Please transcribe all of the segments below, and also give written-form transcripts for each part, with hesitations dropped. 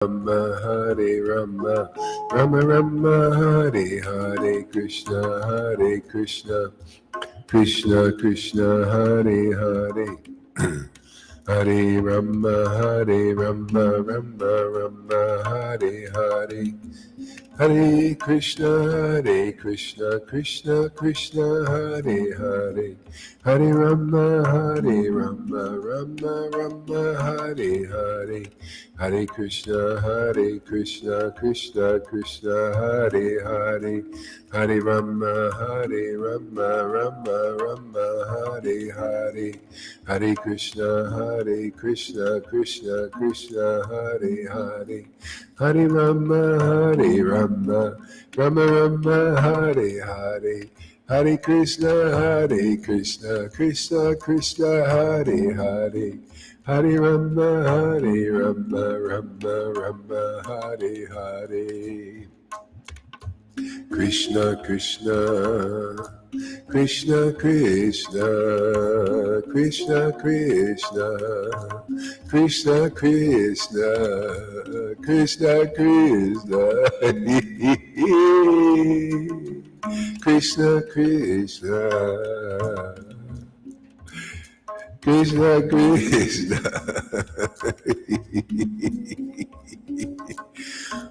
Rama Hare Rama, Rama Rama Hare Hare, Krishna Hare Krishna, Krishna Krishna Hare Hare, Hare Rama Hare Rama, Rama Rama Hare Hare, Hare Krishna Krishna Krishna Hare Hare, Hare Rama Rama, Rama Rama Hare Hare, Hare Krishna Krishna Krishna Hare Hare, Hare Rama Rama, Rama Rama Hare Hare, Hare Krishna Krishna Krishna Hare Hare, Hare Rama Rama, Rama Rama Hare Hare, Hare Krishna Krishna Krishna Hare Hare, Hare Rama Rama, Rama Rama Hare Hare, Krishna Krishna, Krishna Krishna, Krishna Krishna, Krishna Krishna, Krishna Krishna, Krishna Krishna, Krishna Krishna.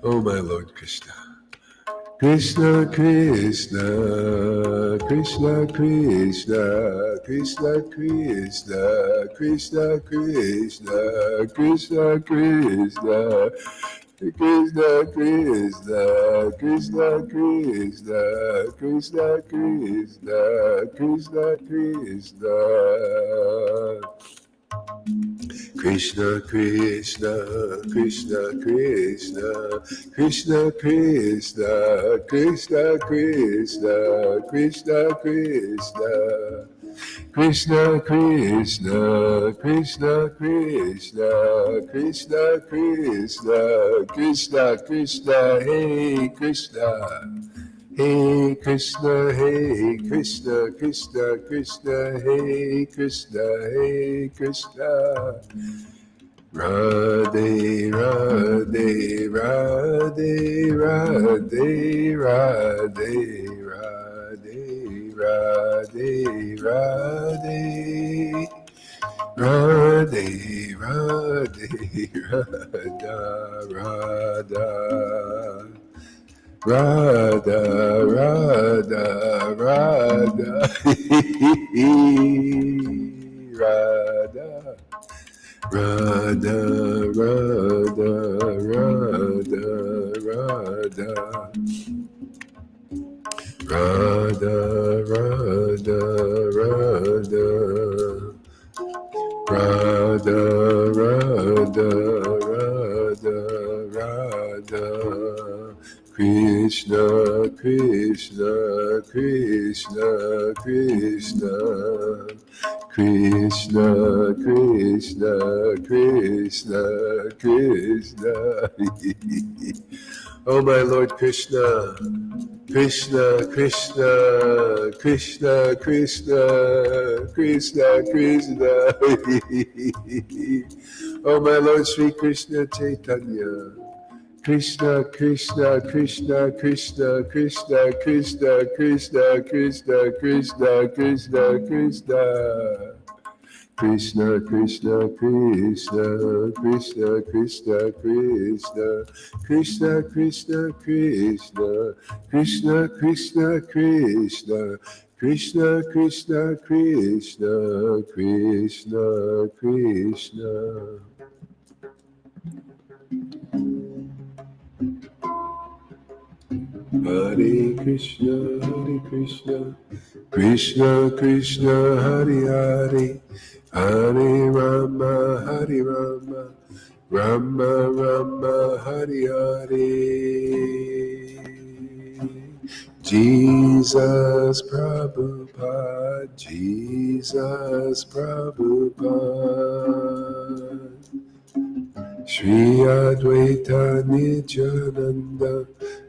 Oh my Lord Krishna. Krishna Krishna, Krishna Krishna, Krishna Krishna, Krishna Krishna, Krishna Krishna, Krishna Krishna, Krishna Krishna, Krishna Krishna, Krishna Krishna, Krishna Krishna, Krishna Krishna, Krishna Krishna, Krishna Krishna, Krishna Krishna, Krishna Krishna, Krishna Krishna, Krishna Krishna, Krishna Krishna, Hey Krishna. Hey Krishna, Krishna Krishna, Hey Krishna, Radhe, Radhe, Radhe, Radhe, Radhe, Radhe, Radhe, Radhe, Radhe, Radhe, Radha, Radha. Radha, Radha, Radha, Radha, Radha, Radha, Radha, Radha, Radha, Radha, Radha, Radha, Radha, Radha, Radha, Krishna, Krishna, Krishna, Krishna, Krishna, Krishna, Krishna, Krishna. Oh my Lord Krishna, Krishna, Krishna, Krishna, Krishna, Krishna, Krishna. Oh my Lord Sri Krishna Chaitanya. Krishna, Krishna, Krishna, Krishna, Krishna, Krishna, Krishna, Krishna, Krishna, Krishna, Krishna. Krishna, Krishna, Krishna, Krishna, Krishna, Krishna, Krishna, Krishna, Krishna, Krishna, Krishna, Krishna, Krishna, Krishna, Krishna, Krishna. Hare Krishna, Krishna Krishna, Hare Hare, Hare Rama, Hare Rama, Rama Rama, Hare Hare. Jesus Prabhupada, Jesus Prabhupada, Shri Advaita Nityananda,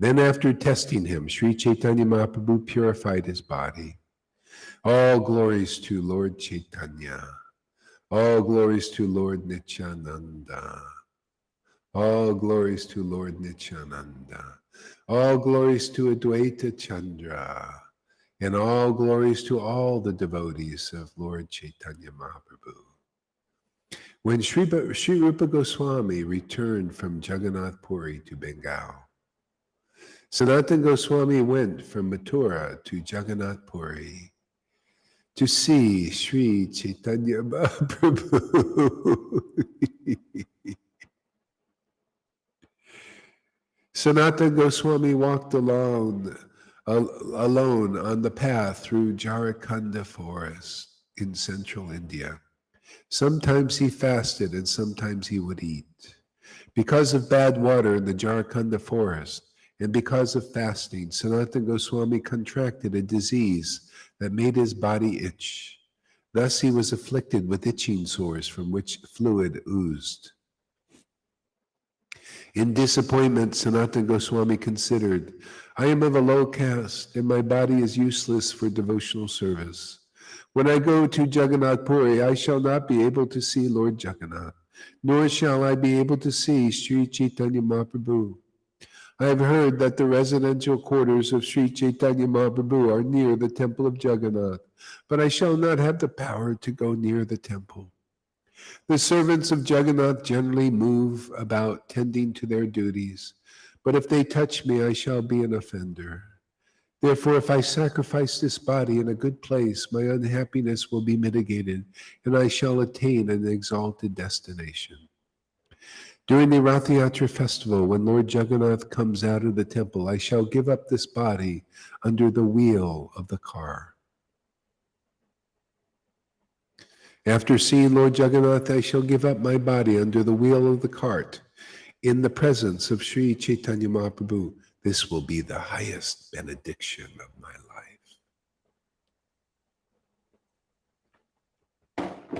Then after testing him, Sri Chaitanya Mahaprabhu purified his body. All glories to Lord Caitanya. All glories to Lord Nityananda. All glories to Lord Nityananda. All glories to Advaita Chandra. And all glories to all the devotees of Lord Caitanya Mahaprabhu. When Sri Rupa Goswami returned from Jagannath Puri to Bengal, Sanatana Goswami went from Mathura to Jagannath Puri to see Sri Chaitanya Mahaprabhu. Sanatana Goswami walked alone on the path through Jharkhand forest in central India. Sometimes he fasted and sometimes he would eat. Because of bad water in the Jharkhand forest and because of fasting, Sanatana Goswami contracted a disease that made his body itch. Thus he was afflicted with itching sores from which fluid oozed. In disappointment, Sanatana Goswami considered, I am of a low caste and my body is useless for devotional service. When I go to Jagannath Puri, I shall not be able to see Lord Jagannath, nor shall I be able to see Sri Chaitanya Mahaprabhu. I have heard that the residential quarters of Sri Chaitanya Mahaprabhu are near the temple of Jagannath, but I shall not have the power to go near the temple. The servants of Jagannath generally move about tending to their duties, but if they touch me, I shall be an offender. Therefore, if I sacrifice this body in a good place, my unhappiness will be mitigated, and I shall attain an exalted destination. During the Rath Yatra festival, when Lord Jagannath comes out of the temple, I shall give up this body under the wheel of the car. After seeing Lord Jagannath, I shall give up my body under the wheel of the cart in the presence of Sri Chaitanya Mahaprabhu. This will be the highest benediction of my life.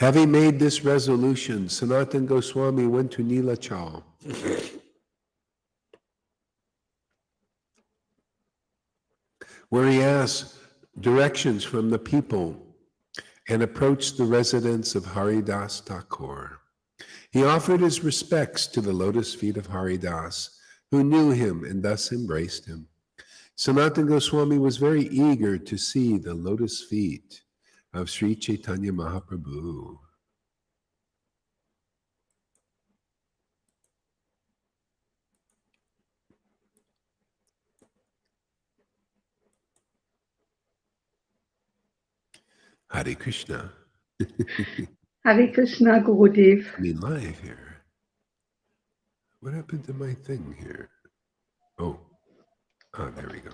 Having made this resolution, Sanatana Goswami went to Nilachal. Where he asked directions from the people and approached the residence of Haridas Thakur. He offered his respects to the lotus feet of Haridas, who knew him and thus embraced him. Sanatana Goswami was very eager to see the lotus feet of Sri Chaitanya Mahaprabhu. Hare Krishna. Hare Krishna, Gurudev. I mean, live here. What happened to my thing here? Oh, there we go.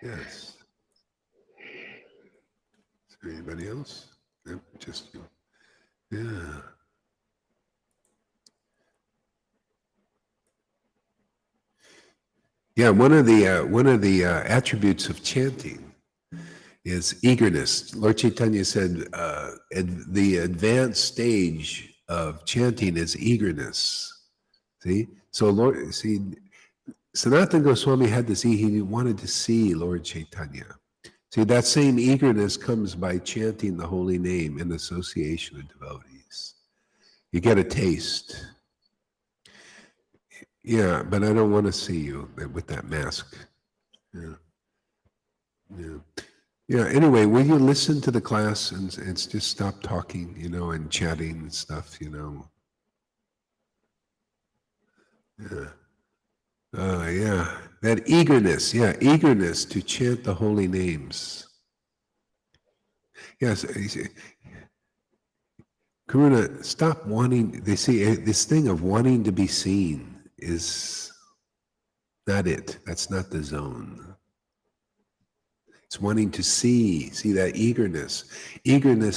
Yes. Is there anybody else? No, just you. Yeah. Yeah, one of the attributes of chanting is eagerness. Lord Caitanya said the advanced stage of chanting is eagerness. See, so Sanatana Goswami had this. He wanted to see Lord Caitanya. See, that same eagerness comes by chanting the holy name in association with devotees. You get a taste. Yeah, but I don't want to see you with that mask. Yeah. Yeah. Yeah. Anyway, will you listen to the class and just stop talking, and chatting and stuff, Yeah. Yeah. That eagerness. Yeah. Eagerness to chant the holy names. Yes. Karuna, stop wanting. They say this thing of wanting to be seen is not it. That's not the zone. It's wanting to see that eagerness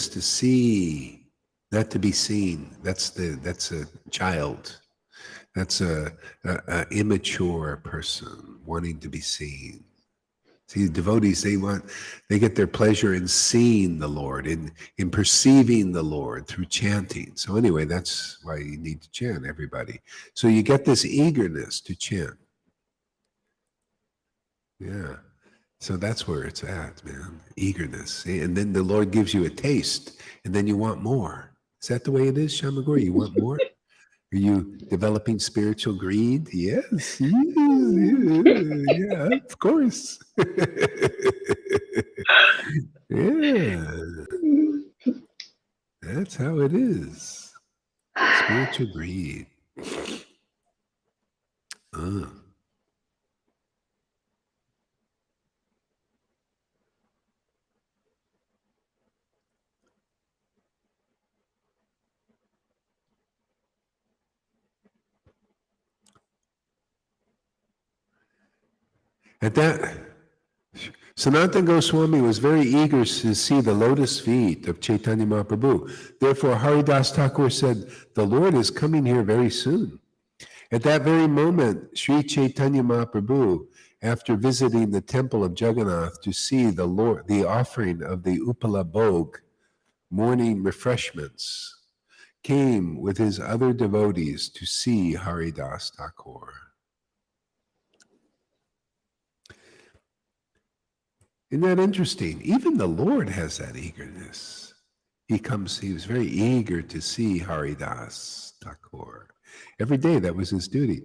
to see, not to be seen. That's a child. That's a immature person wanting to be seen. See, devotees, they get their pleasure in seeing the Lord, in perceiving the Lord through chanting. So anyway, that's why you need to chant, everybody. So you get this eagerness to chant. Yeah. So that's where it's at, man. Eagerness. And then the Lord gives you a taste, and then you want more. Is that the way it is, Shamagore? You want more? Are you developing spiritual greed? Yes. Yeah, of course. Yeah. That's how it is. Spiritual greed. At that, Sanatana Goswami was very eager to see the lotus feet of Chaitanya Mahaprabhu. Therefore, Haridas Thakur said, the Lord is coming here very soon. At that very moment, Sri Chaitanya Mahaprabhu, after visiting the temple of Jagannath to see the offering of the Upala Bhog, morning refreshments, came with his other devotees to see Haridas Thakur. Isn't that interesting? Even the Lord has that eagerness. He was very eager to see Haridas Thakur. Every day, that was his duty.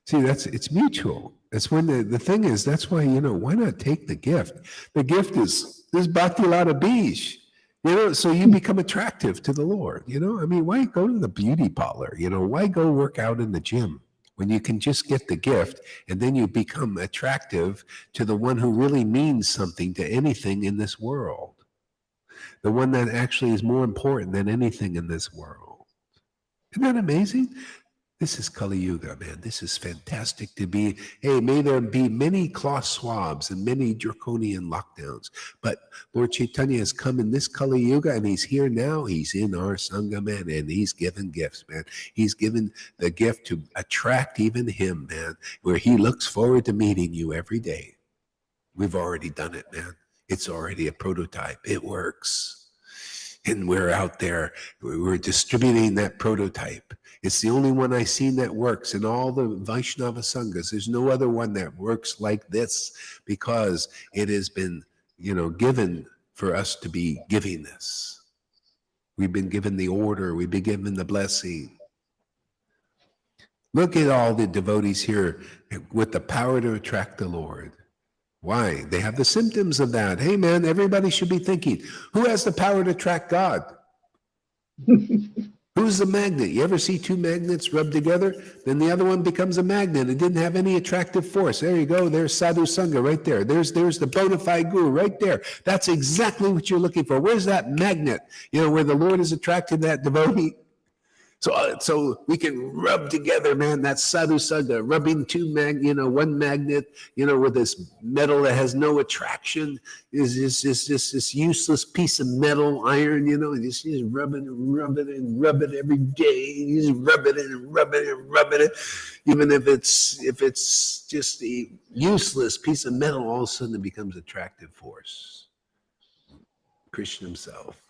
See, it's mutual. That's when the thing is, that's why, why not take the gift? The gift is this Bhakti Lata Bij. So you become attractive to the Lord. Why go to the beauty parlor? Why go work out in the gym when you can just get the gift and then you become attractive to the one who really means something to anything in this world? The one that actually is more important than anything in this world. Isn't that amazing? This is Kali Yuga, man. This is fantastic to be. Hey, may there be many cloth swabs and many draconian lockdowns. But Lord Caitanya has come in this Kali Yuga and he's here now. He's in our Sangha, man, and he's given gifts, man. He's given the gift to attract even him, man, where he looks forward to meeting you every day. We've already done it, man. It's already a prototype. It works. And we're out there, we're distributing that prototype. It's the only one I've seen that works in all the Vaishnava Sanghas. There's no other one that works like this because it has been, given for us to be giving this. We've been given the order. We've been given the blessing. Look at all the devotees here with the power to attract the Lord. Why? They have the symptoms of that. Hey, man, everybody should be thinking, who has the power to attract God? Who's the magnet? You ever see two magnets rubbed together? Then the other one becomes a magnet. It didn't have any attractive force. There you go. There's Sadhu Sangha right there. There's the bona fide guru right there. That's exactly what you're looking for. Where's that magnet? Where the Lord has attracted that devotee. So we can rub together, man, that Sadhu Sangha, rubbing one magnet, with this metal that has no attraction, is this useless piece of metal, iron, just rub it and rub it every day. You just rub it and rub it and rub it. Even if it's just a useless piece of metal, all of a sudden it becomes attractive force. Krishna himself.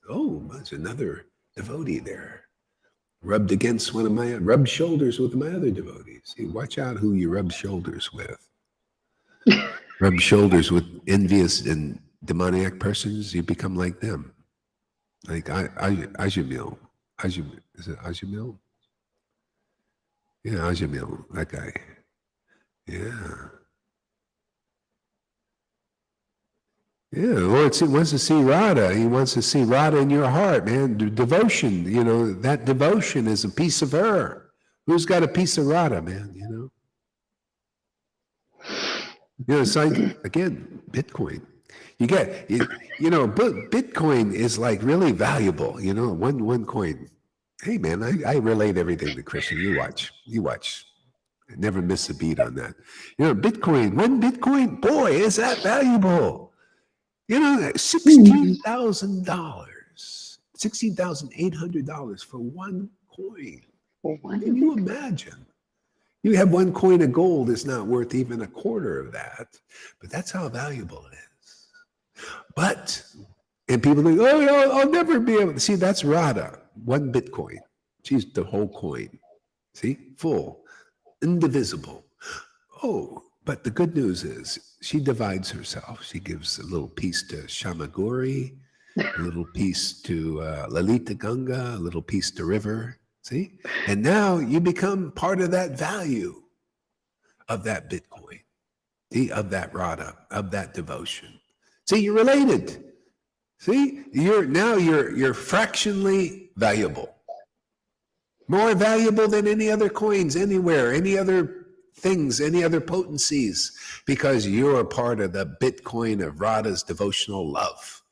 There's another devotee there. Rubbed against rubbed shoulders with my other devotees. See, watch out who you rub shoulders with. Rub shoulders with envious and demoniac persons, you become like them. Like Ajamil. Is it Ajamil? Yeah, Ajamil, that guy. Yeah. Yeah, the Lord wants to see Radha. He wants to see Radha in your heart, man. Devotion, that devotion is a piece of her. Who's got a piece of Radha, man, it's like, again, Bitcoin. Bitcoin is like really valuable, one coin. Hey, man, I relate everything to Krishna. You watch. I never miss a beat on that. Bitcoin, one Bitcoin, boy, is that valuable. $16,000, $16,800 for one coin. Can you imagine? You have 1 coin of gold, it's not worth even a quarter of that. But that's how valuable it is. But, and people think, oh, I'll never be able to. See, that's Radha, 1 Bitcoin. She's the whole coin. See, full, indivisible. Oh, but the good news is she divides herself. She gives a little piece to Shamaguri, a little piece to Lalita Ganga, a little piece to River. See? And now you become part of that value of that Bitcoin, see, of that Radha, of that devotion. See, you're related. See, you're fractionally valuable. More valuable than any other coins anywhere, any other things, any other potencies, because you're a part of the Bitcoin of Radha's devotional love.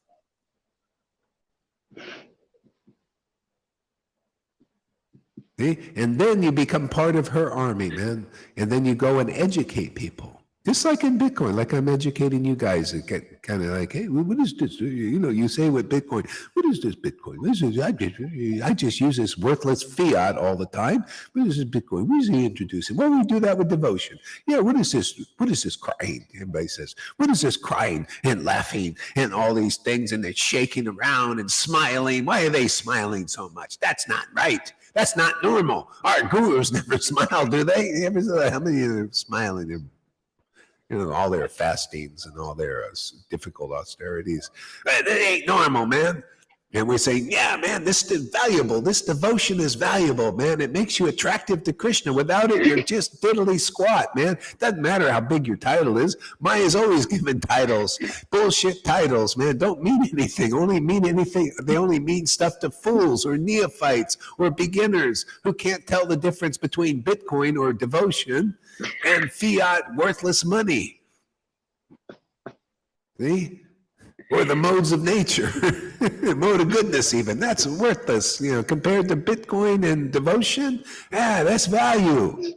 See? And then you become part of her army, man. And then you go and educate people. Just like in Bitcoin, like I'm educating you guys, it get kind of like, hey, what is this? You know, you say with Bitcoin, what is this Bitcoin? I just use this worthless fiat all the time. What is this Bitcoin? What is he introducing? Well, we do that with devotion. Yeah, what is this? What is this crying? Everybody says, what is this crying and laughing and all these things? And they're shaking around and smiling. Why are they smiling so much? That's not right. That's not normal. Our gurus never smile, do they? How many of them smiling? You know, all their fastings and all their difficult austerities. It ain't normal, man. And we say, yeah, man, this is valuable. This devotion is valuable, man. It makes you attractive to Krishna. Without it, you're just diddly squat, man. Doesn't matter how big your title is. Maya's always given titles, bullshit titles, man. Don't mean anything. Only mean anything. They only mean stuff to fools or neophytes or beginners who can't tell the difference between Bitcoin or devotion and fiat worthless money. See? Or the modes of nature, mode of goodness even. That's worthless, you know, compared to Bitcoin and devotion. Yeah, that's value.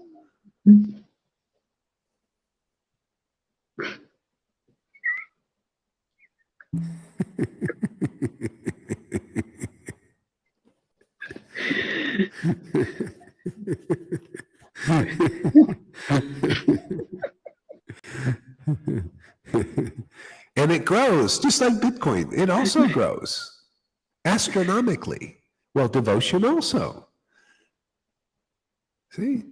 And it grows, just like Bitcoin. It also grows astronomically. Well, devotion also. See?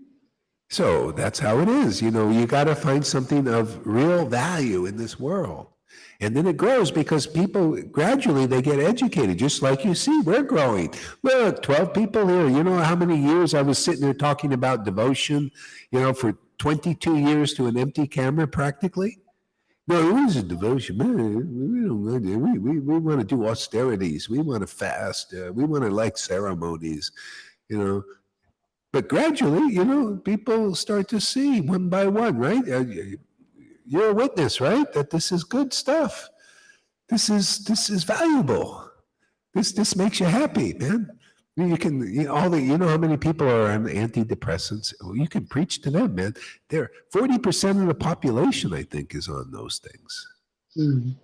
So that's how it is. You know, you got to find something of real value in this world. And then it grows because people gradually they get educated, just like you see, we're growing. Look, 12 people here. You know how many years I was sitting there talking about devotion, you know, for 22 years to an empty camera practically? No, it is a devotion. Man, we want to do austerities. We want to fast. We want to like ceremonies, you know. But gradually, you know, people start to see one by one, right? You're a witness, right? That this is good stuff. This is valuable. This makes you happy, man. You can, you know how many people are on antidepressants? Well, you can preach to them, man. They're 40% of the population, I think, is on those things. Mm.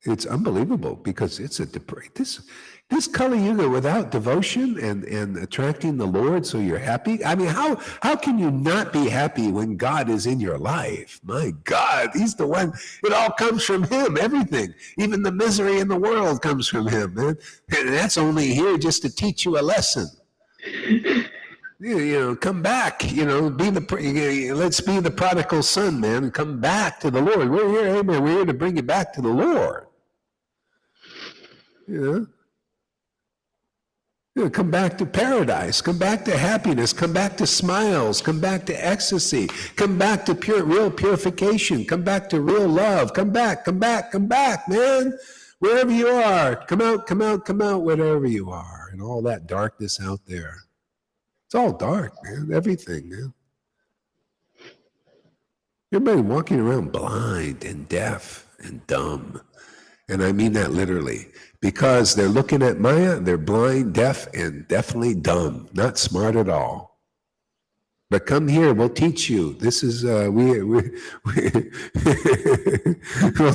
It's unbelievable because it's this Kali Yuga without devotion and attracting the Lord so you're happy. I mean, how can you not be happy when God is in your life? My God, he's the one. It all comes from him, everything. Even the misery in the world comes from him, man. And that's only here just to teach you a lesson. You know, come back, you know, let's be the prodigal son, man, and come back to the Lord. We're here, amen. We're here to bring you back to the Lord. You know, come back to paradise, come back to happiness, come back to smiles, come back to ecstasy, come back to real purification, come back to real love, come back, man. Wherever you are, come out, wherever you are, and all that darkness out there. It's all dark, man, everything, man. Everybody walking around blind and deaf and dumb. And I mean that literally. Because they're looking at Maya, they're blind, deaf, and definitely dumb. Not smart at all. But come here, we'll teach you. This is, we'll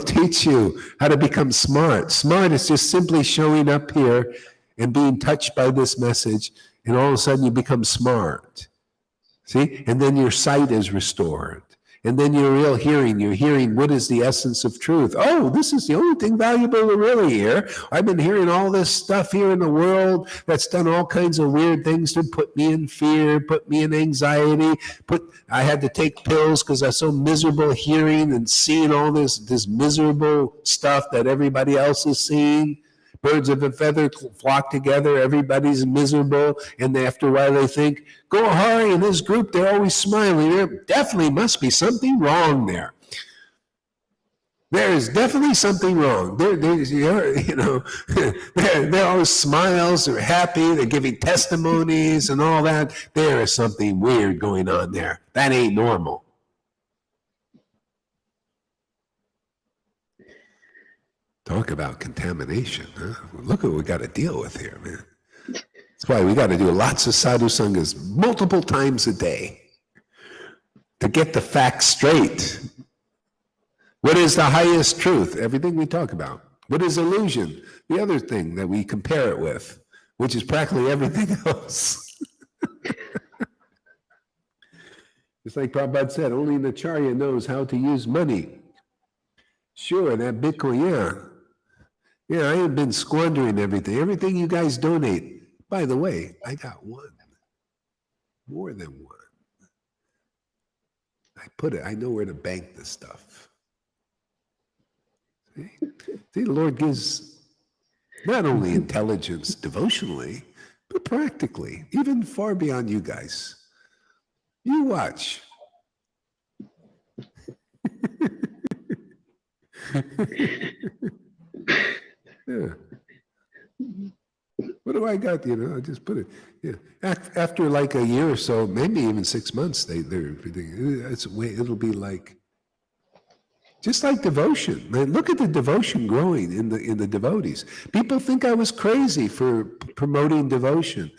teach you how to become smart. Smart is just simply showing up here and being touched by this message, and all of a sudden you become smart. See? And then your sight is restored. And then your real hearing, you're hearing what is the essence of truth. Oh, this is the only thing valuable to really hear. I've been hearing all this stuff here in the world that's done all kinds of weird things to put me in fear, put me in anxiety. I had to take pills because I was so miserable hearing and seeing all this miserable stuff that everybody else is seeing. Birds of a feather flock together, everybody's miserable, and after a while they think, go Hari in this group, they're always smiling. There definitely must be something wrong there. There is definitely something wrong. They're always smiles, they're happy, they're giving testimonies and all that. There is something weird going on there. That ain't normal. Talk about contamination, huh? Look what we got to deal with here, man. That's why we got to do lots of sadhu sangas multiple times a day to get the facts straight. What is the highest truth? Everything we talk about. What is illusion? The other thing that we compare it with, which is practically everything else. Just like Prabhupada said, only an acharya knows how to use money. Sure, that Bitcoin, yeah. Yeah, I have been squandering everything. Everything you guys donate. By the way, I got one. More than one. I know where to bank this stuff. See, the Lord gives not only intelligence devotionally, but practically, even far beyond you guys. You watch. Yeah. What do I got? I just put it. Yeah. After like a year or so, maybe even 6 months, it'll be like just like devotion. Man, look at the devotion growing in the devotees. People think I was crazy for promoting devotion.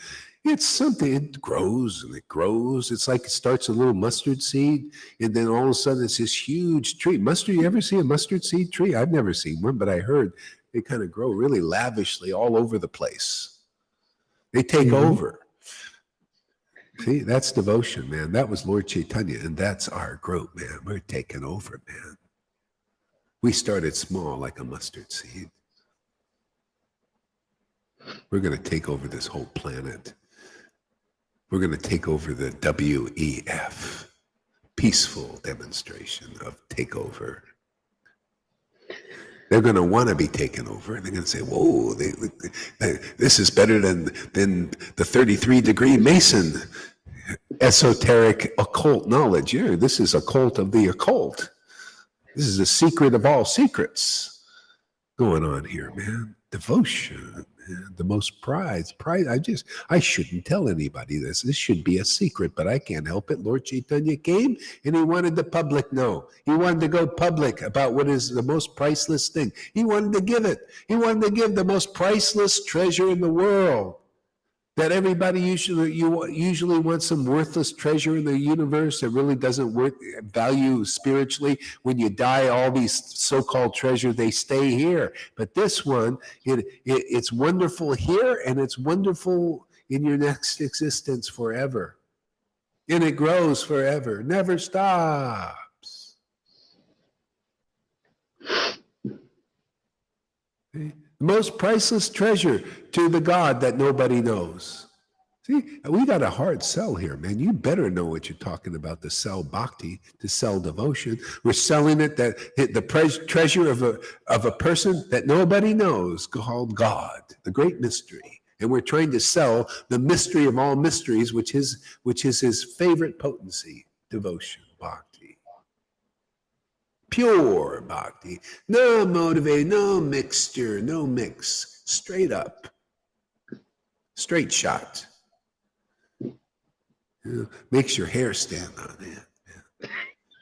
It's something, it grows and it grows. It's like it starts a little mustard seed, and then all of a sudden it's this huge tree. You ever see a mustard seed tree? I've never seen one, but I heard they kind of grow really lavishly all over the place. They take over. See, that's devotion, man. That was Lord Caitanya, and that's our group, man. We're taking over, man. We started small like a mustard seed. We're going to take over this whole planet. We're going to take over the WEF, peaceful demonstration of takeover. They're going to want to be taken over. They're going to say, whoa, this is better than the 33-degree Mason esoteric occult knowledge. Yeah, this is a cult of the occult. This is a secret of all secrets going on here, man. Devotion, man. The most prized. I shouldn't tell anybody this. This should be a secret, but I can't help it. Lord Caitanya came and he wanted the public know. He wanted to go public about what is the most priceless thing. He wanted to give it. He wanted to give the most priceless treasure in the world. That everybody usually wants some worthless treasure in the universe that really doesn't value spiritually. When you die, all these so-called treasure, they stay here. But this one, it's wonderful here, and it's wonderful in your next existence forever. And it grows forever, never stops. Okay? Most priceless treasure to the God that nobody knows. See, we got a hard sell here, man. You better know what you're talking about to sell bhakti, to sell devotion. We're selling it that the treasure of a person that nobody knows called God, the great mystery. And we're trying to sell the mystery of all mysteries, which is his favorite potency, devotion, bhakti. Pure bhakti, no motivate, no mixture, no mix, straight up, straight shot. Makes your hair stand on end.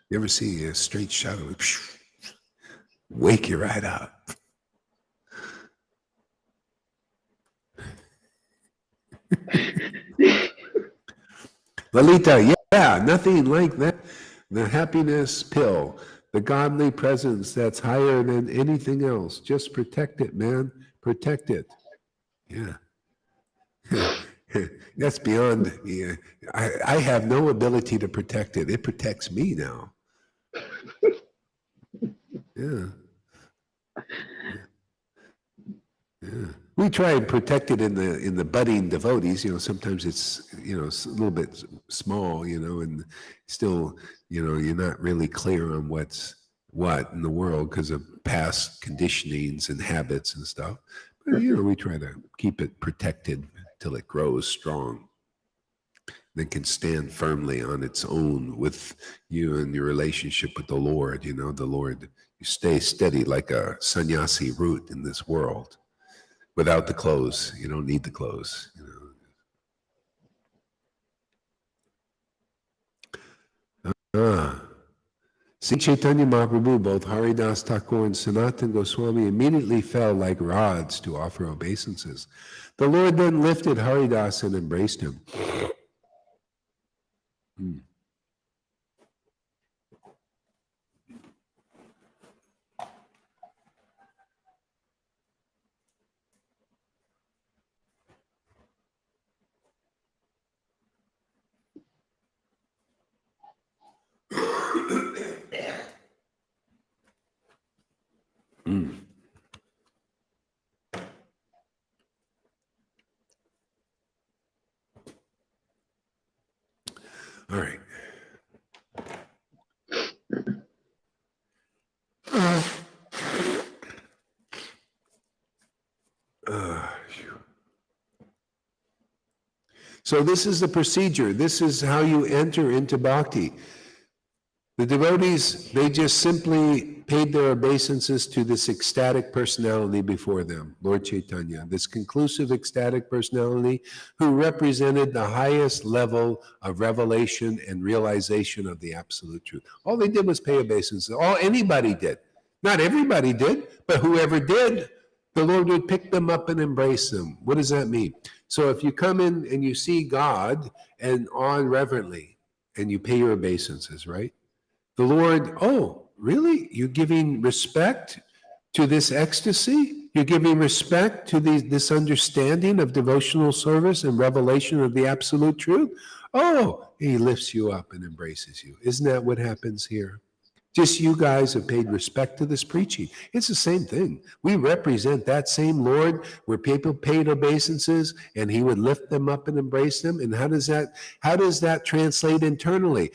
You ever see a straight shot of it? Wake you right up. Lalita, yeah, nothing like that. The happiness pill. The godly presence that's higher than anything else. Just protect it, man. Protect it. Yeah. That's beyond. Yeah, I have no ability to protect it. It protects me now. Yeah. Yeah. We try and protect it in the budding devotees. Sometimes it's it's a little bit small. And still you're not really clear on what's what in the world because of past conditionings and habits and stuff. But we try to keep it protected till it grows strong. Then can stand firmly on its own with you and your relationship with the Lord. The Lord, you stay steady like a sannyasi root in this world. Without the clothes, you don't need the clothes. Sri Chaitanya Mahaprabhu, both Haridas Thakur and Sanatana Goswami immediately fell like rods to offer obeisances. The Lord then lifted Haridas and embraced him. All right. So this is the procedure. This is how you enter into bhakti. The devotees, they just simply paid their obeisances to this ecstatic personality before them, Lord Caitanya, this conclusive ecstatic personality who represented the highest level of revelation and realization of the absolute truth. All they did was pay obeisances. Anybody did. Not everybody did, but whoever did, the Lord would pick them up and embrace them. What does that mean? So if you come in and you see God and awe reverently, and you pay your obeisances, right? The Lord, really? You're giving respect to this ecstasy? You're giving respect to this understanding of devotional service and revelation of the absolute truth? He lifts you up and embraces you. Isn't that what happens here? Just you guys have paid respect to this preaching. It's the same thing. We represent that same Lord where people paid obeisances and he would lift them up and embrace them. And how does that translate internally?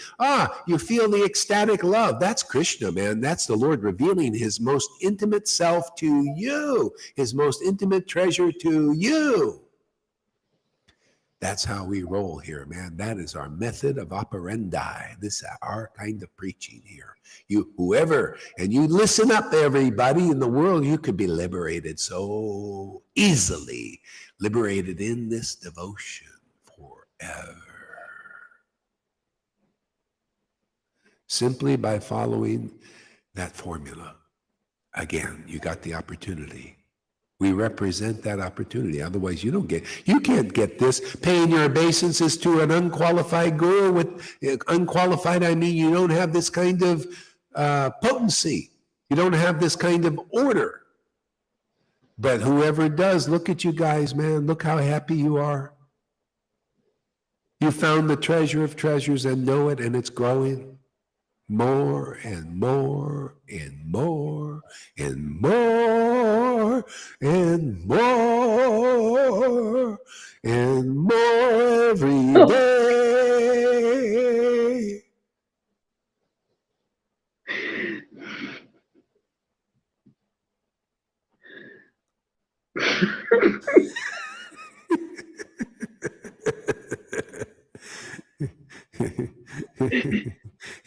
You feel the ecstatic love. That's Krishna, man. That's the Lord revealing his most intimate self to you, his most intimate treasure to you. That's how we roll here, man. That is our method of operandi. This is our kind of preaching here. You listen up, everybody in the world. You could be liberated so easily, liberated in this devotion forever. Simply by following that formula. Again, you got the opportunity. We represent that opportunity. Otherwise, you can't get this. Paying your obeisances to an unqualified guru with unqualified, I mean, you don't have this kind of potency. You don't have this kind of order. But whoever does, look at you guys, man. Look how happy you are. You found the treasure of treasures and know it, and it's growing. More and more and more and more and more and more every day.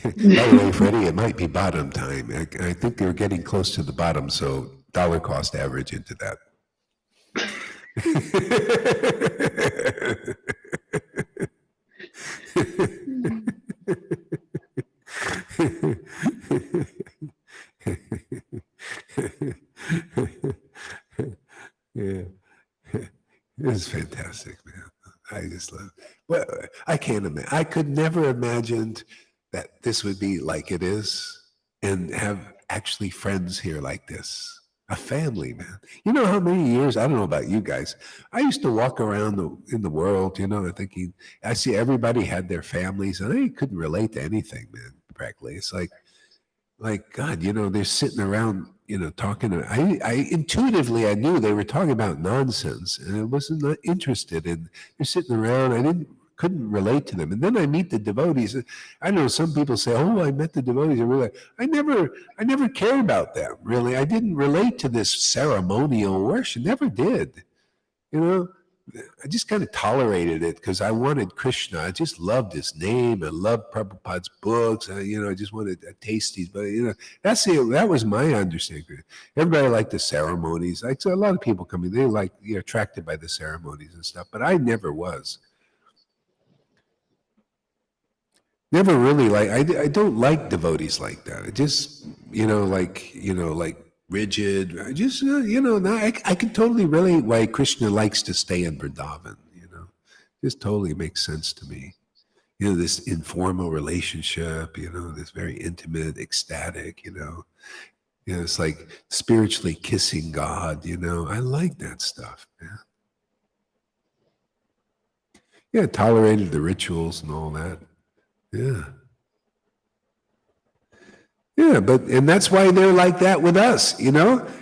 By the way, Freddie, it might be bottom time. I think they're getting close to the bottom, so dollar cost average into that. Yeah, it's fantastic, man. I just love it. Well, I can't imagine. I could never imagined that this would be like it is and have actually friends here like this. A family, man. You know how many years, I don't know about you guys, I used to walk around in the world, thinking, I see everybody had their families, and I couldn't relate to anything, man, practically. It's like God, they're sitting around, talking. I intuitively, I knew they were talking about nonsense, and I wasn't not interested in. They're sitting around. Couldn't relate to them. And then I meet the devotees. I know some people say, "Oh, I met the devotees." I never cared about them. Really, I didn't relate to this ceremonial worship. Never did. You know, I just kind of tolerated it because I wanted Krishna. I just loved his name. I loved Prabhupada's books. I just wanted a taste these. But that was my understanding. Everybody liked the ceremonies. Like, so a lot of people coming, they like attracted by the ceremonies and stuff. But I never was. Never really I don't like devotees like that. I just like rigid. I just I can totally relate why Krishna likes to stay in Vrindavan. Just totally makes sense to me. This informal relationship. This very intimate, ecstatic. It's like spiritually kissing God. I like that stuff. Yeah, tolerated the rituals and all that. Yeah. Yeah, and that's why they're like that with us,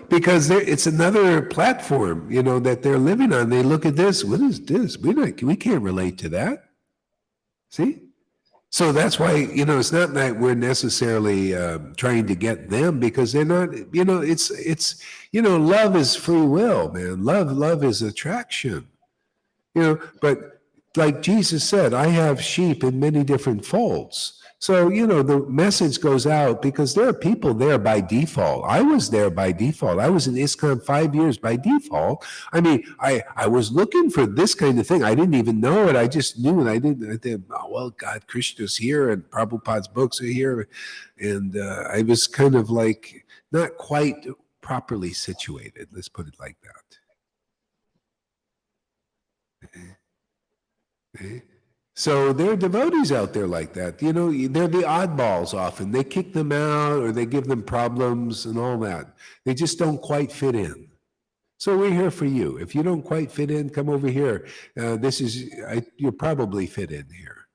because it's another platform, that they're living on. They look at this. What is this? We can't relate to that. See? So that's why, it's not that we're necessarily trying to get them, because they're not, it's love is free will, man. Love is attraction, but like Jesus said, I have sheep in many different folds. So, the message goes out because there are people there by default. I was there by default. I was in ISKCON 5 years by default. I mean, I was looking for this kind of thing. I didn't even know it. I just knew it. I thought, oh, well, God, Krishna's here and Prabhupada's books are here. And I was kind of like not quite properly situated. Let's put it like that. Okay. So there are devotees out there like that. They're the oddballs often. They kick them out or they give them problems and all that. They just don't quite fit in. So we're here for you. If you don't quite fit in, come over here. You'll probably fit in here.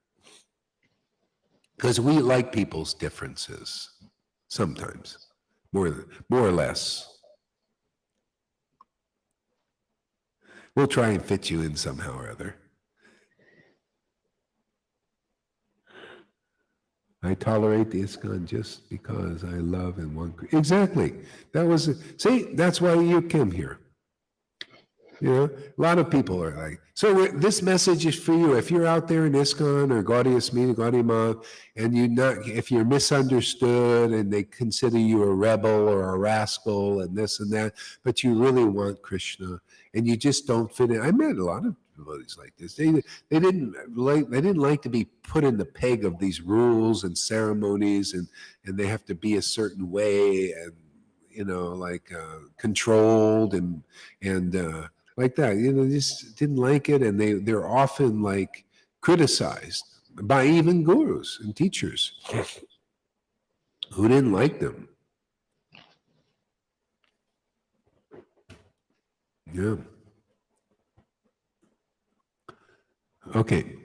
Because we like people's differences sometimes, more or less. We'll try and fit you in somehow or other. I tolerate the ISKCON just because I love and want. Exactly. That's why you came here. A lot of people are like, so this message is for you. If you're out there in ISKCON or Gaudiya Smita, Gaudiya Math, and if you're misunderstood and they consider you a rebel or a rascal and this and that, but you really want Krishna and you just don't fit in. I met a lot of devotees like this. They didn't like to be put in the peg of these rules and ceremonies, and they have to be a certain way and controlled and like that. They just didn't like it, and they're often like criticized by even gurus and teachers who didn't like them. Yeah. Okay.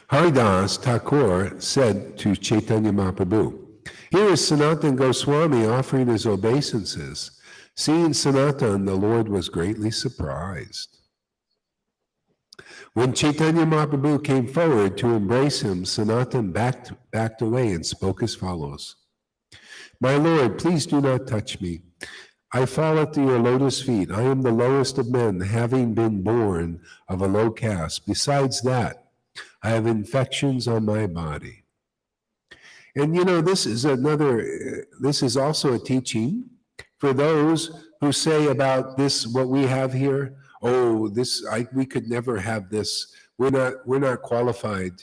Haridas Thakur said to Chaitanya Mahaprabhu, "Here is Sanatana Goswami offering his obeisances. Seeing Sanatana, the Lord was greatly surprised. When Chaitanya Mahaprabhu came forward to embrace him, Sanatana backed away and spoke as follows. My Lord, please do not touch me. I fall at your lotus feet. I am the lowest of men, having been born of a low caste. Besides that, I have infections on my body." And this is also a teaching for those who say about this, what we have here, we could never have this. We're not qualified.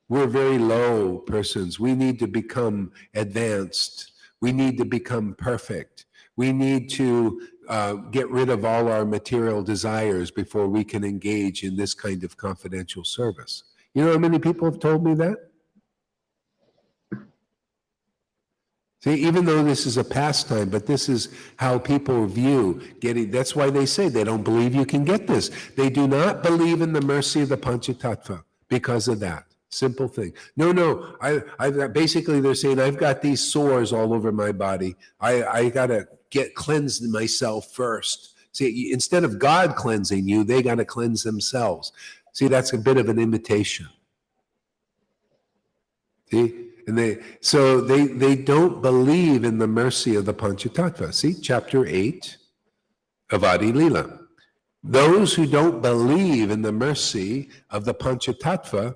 We're very low persons. We need to become advanced. We need to become perfect. We need to get rid of all our material desires before we can engage in this kind of confidential service. You know how many people have told me that? See, even though this is a pastime, but this is how people view getting, that's why they say they don't believe you can get this. They do not believe in the mercy of the Panchatattva because of that. Simple thing. No, I basically they're saying I've got these sores all over my body. I gotta get cleansed myself first. See, instead of God cleansing you, they gotta cleanse themselves. See, that's a bit of an imitation. See? And they don't believe in the mercy of the Panchatattva. See, chapter 8 of Adi Lila. Those who don't believe in the mercy of the Panchatattva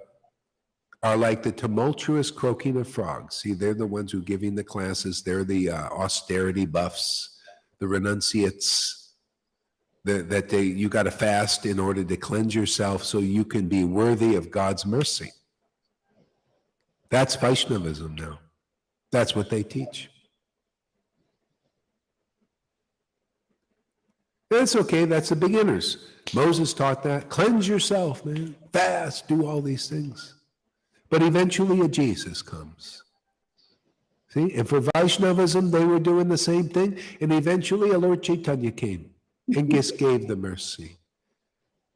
are like the tumultuous croaking of frogs. See, they're the ones who are giving the classes. They're the austerity buffs, the renunciates, you got to fast in order to cleanse yourself so you can be worthy of God's mercy. That's Vaishnavism now. That's what they teach. That's okay, that's the beginners. Moses taught that. Cleanse yourself, man. Fast, do all these things. But eventually a Jesus comes. See, and for Vaishnavism, they were doing the same thing. And eventually a Lord Caitanya came and just gave the mercy.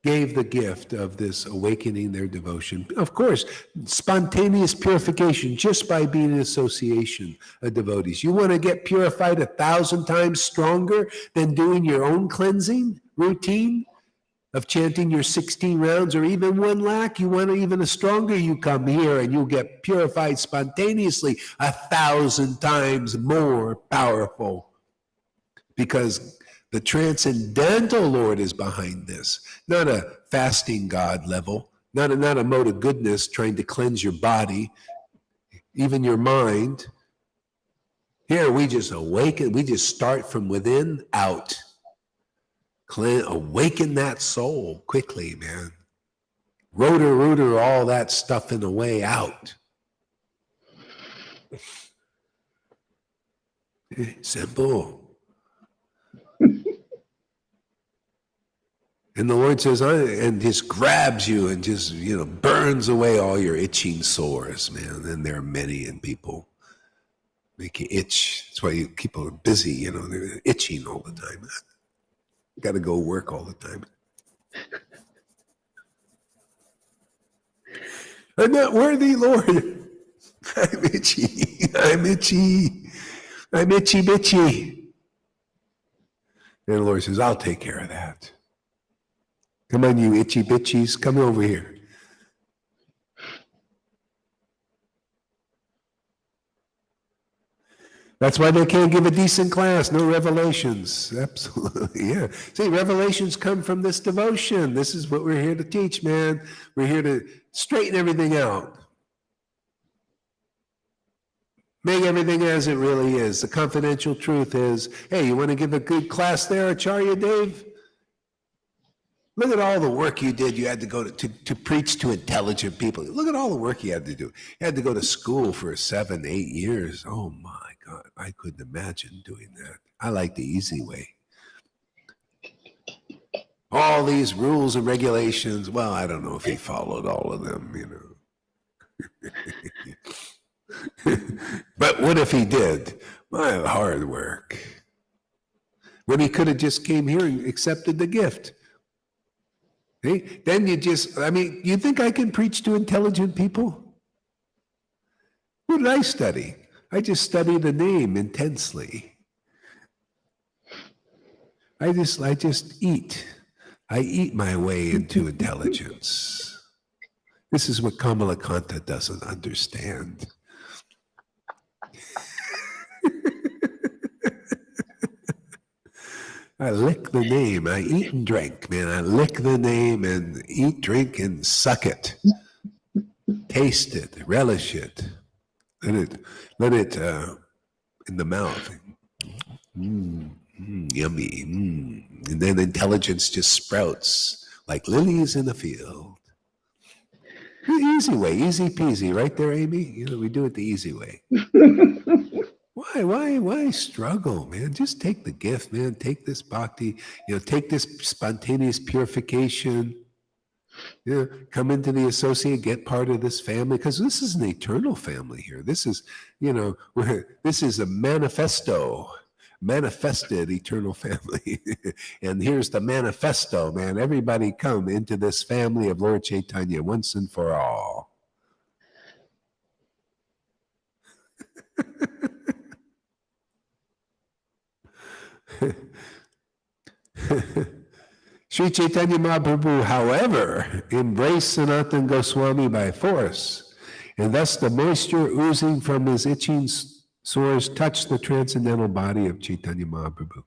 Gave the gift of this awakening their devotion. Of course, spontaneous purification just by being in association of devotees. You want to get purified 1,000 times stronger than doing your own cleansing routine of chanting your 16 rounds or even 1 lakh. You want to even stronger, you come here and you'll get purified spontaneously 1,000 times more powerful because the transcendental Lord is behind this, not a fasting God level, not a mode of goodness trying to cleanse your body, even your mind. Here we just awaken, we just start from within out. Awaken that soul quickly, man. Rotor, all that stuff in the way out. Simple. And the Lord says, and just grabs you and just, burns away all your itching sores, man. And there are many in people. Make you itch. That's why people are busy, they're itching all the time. Got to go work all the time. I'm not worthy, Lord. I'm itchy. I'm itchy. I'm itchy bitchy. And the Lord says, I'll take care of that. Come on, you itchy bitchies, come over here. That's why they can't give a decent class, no revelations. Absolutely, yeah. See, revelations come from this devotion. This is what we're here to teach, man. We're here to straighten everything out. Make everything as it really is. The confidential truth is, hey, you want to give a good class there, Acharya Dave? Look at all the work you did. You had to go to preach to intelligent people. Look at all the work you had to do. You had to go to school for 7, 8 years. Oh my God, I couldn't imagine doing that. I like the easy way. All these rules and regulations. Well, I don't know if he followed all of them, But what if he did? My hard work. When he could have just came here and accepted the gift. See? Then you think I can preach to intelligent people? What did I study? I just studied a name intensely. I just eat. I eat my way into intelligence. This is what Kamalakanta doesn't understand. I lick the name. I eat and drink, man. I lick the name and eat, drink, and suck it. Taste it, relish it. Let it in the mouth. Yummy. And then intelligence just sprouts like lilies in the field. The easy way, easy peasy, right there, Amy? We do it the easy way. Why struggle, man? Just take the gift, man. Take this bhakti, take this spontaneous purification. Yeah, come into the associate, get part of this family, because this is an eternal family here. This is, this is a manifested eternal family. And here's the manifesto, man. Everybody come into this family of Lord Caitanya once and for all. Sri Chaitanya Mahaprabhu, however, embraced Sanatana Goswami by force, and thus the moisture oozing from his itching sores touched the transcendental body of Chaitanya Mahaprabhu.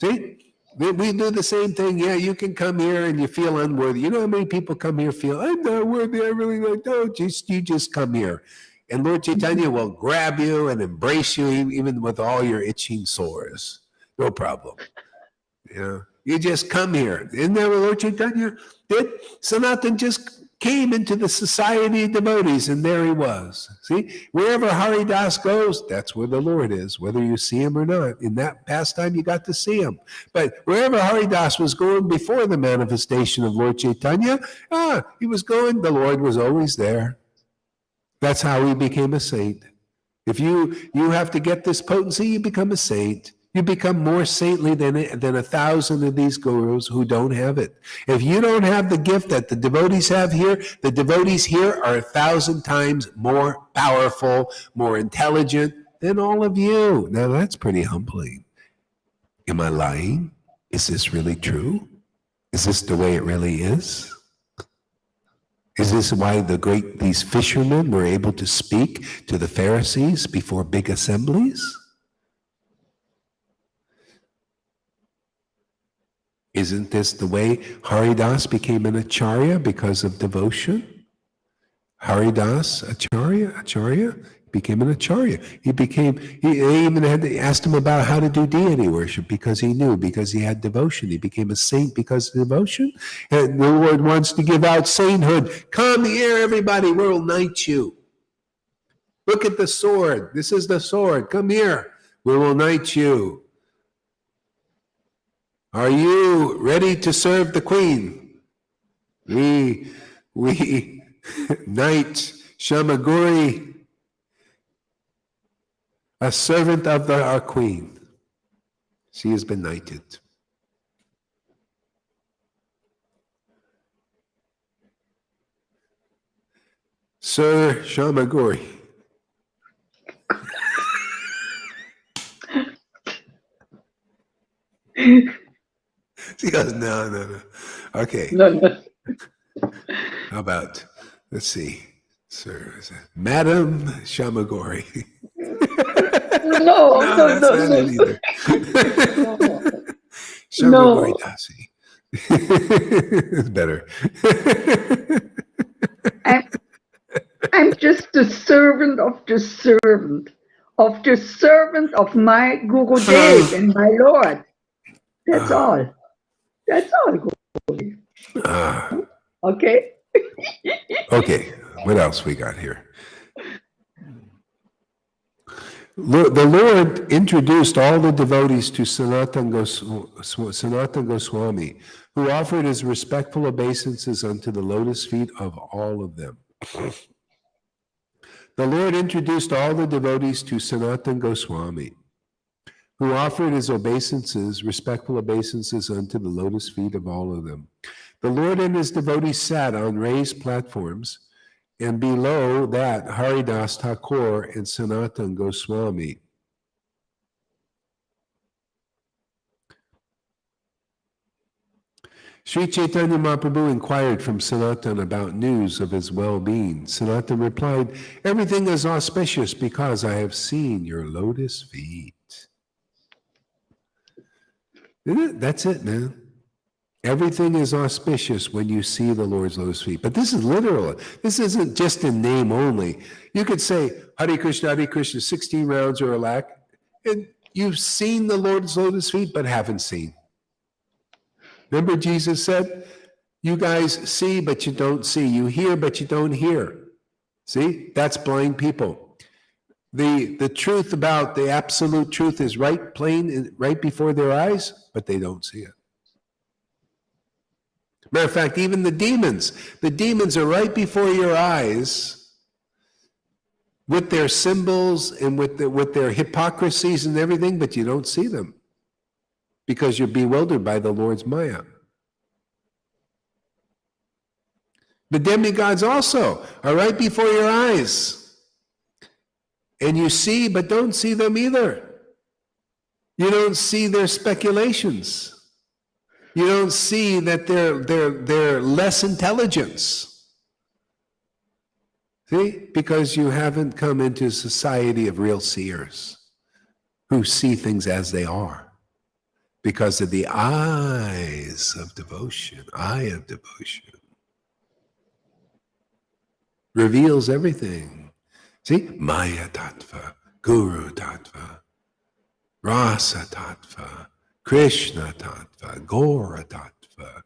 See, we do the same thing. Yeah, you can come here and you feel unworthy. You know how many people come here feel, I'm not worthy, I really like, no, you just come here. And Lord Chaitanya will grab you and embrace you even with all your itching sores. No problem. You just come here. Isn't that what Lord Caitanya did? Sanatan just came into the society of devotees, and there he was. See, wherever Haridas goes, that's where the Lord is, whether you see him or not. In that pastime, you got to see him. But wherever Haridas was going before the manifestation of Lord Caitanya, he was going, the Lord was always there. That's how he became a saint. If you have to get this potency, you become a saint. You become more saintly than 1,000 of these gurus who don't have it. If you don't have the gift that the devotees have here, the devotees here are 1,000 times more powerful, more intelligent than all of you. Now that's pretty humbling. Am I lying? Is this really true? Is this the way it really is? Is this why these fishermen were able to speak to the Pharisees before big assemblies? Isn't this the way Haridas became an acharya because of devotion? Haridas, acharya became an acharya. They even had to ask him about how to do deity worship because he had devotion. He became a saint because of devotion. And the Lord wants to give out sainthood. Come here, everybody, we'll knight you. Look at the sword. This is the sword. Come here, we will knight you. Are you ready to serve the queen? We knight Shamaguri, a servant of our queen. She has been knighted. Sir Shamaguri. She goes, no. Okay. No. How about, let's see, sir, Madam Shamagori. No, that's not it either. Shamagori Dasi. It's better. I'm just the servant of the servant of my Gurudev and my Lord. That's all. That's all, Gurudev. Okay? Okay, what else we got here? The Lord introduced all the devotees to Sanatana Goswami, who offered his respectful obeisances unto the lotus feet of all of them. The Lord introduced all the devotees to Sanatana Goswami, who offered his obeisances, respectful obeisances unto the lotus feet of all of them. The Lord and his devotees sat on raised platforms, and below that Haridas Thakur and Sanatana Goswami. Sri Chaitanya Mahaprabhu inquired from Sanatana about news of his well-being. Sanatana replied, everything is auspicious because I have seen your lotus feet. That's it, man. Everything is auspicious when you see the Lord's lotus feet. But this is literal. This isn't just in name only. You could say, Hare Krishna, 16 rounds or a lakh, and you've seen the Lord's lotus feet, but haven't seen. Remember Jesus said, you guys see, but you don't see. You hear, but you don't hear. See, that's blind people. The truth about the absolute truth is right before their eyes, but they don't see it. Matter of fact, even the demons are right before your eyes with their symbols and with their hypocrisies and everything, but you don't see them because you're bewildered by the Lord's Maya. The demigods also are right before your eyes. And you see, but don't see them either. You don't see their speculations. You don't see that they're less intelligence. See? Because you haven't come into a society of real seers who see things as they are. Because of the eyes of devotion, eye of devotion. Reveals everything. See? Maya Tattva, Guru Tattva, Rasa Tattva, Krishna Tattva, Gora Tattva,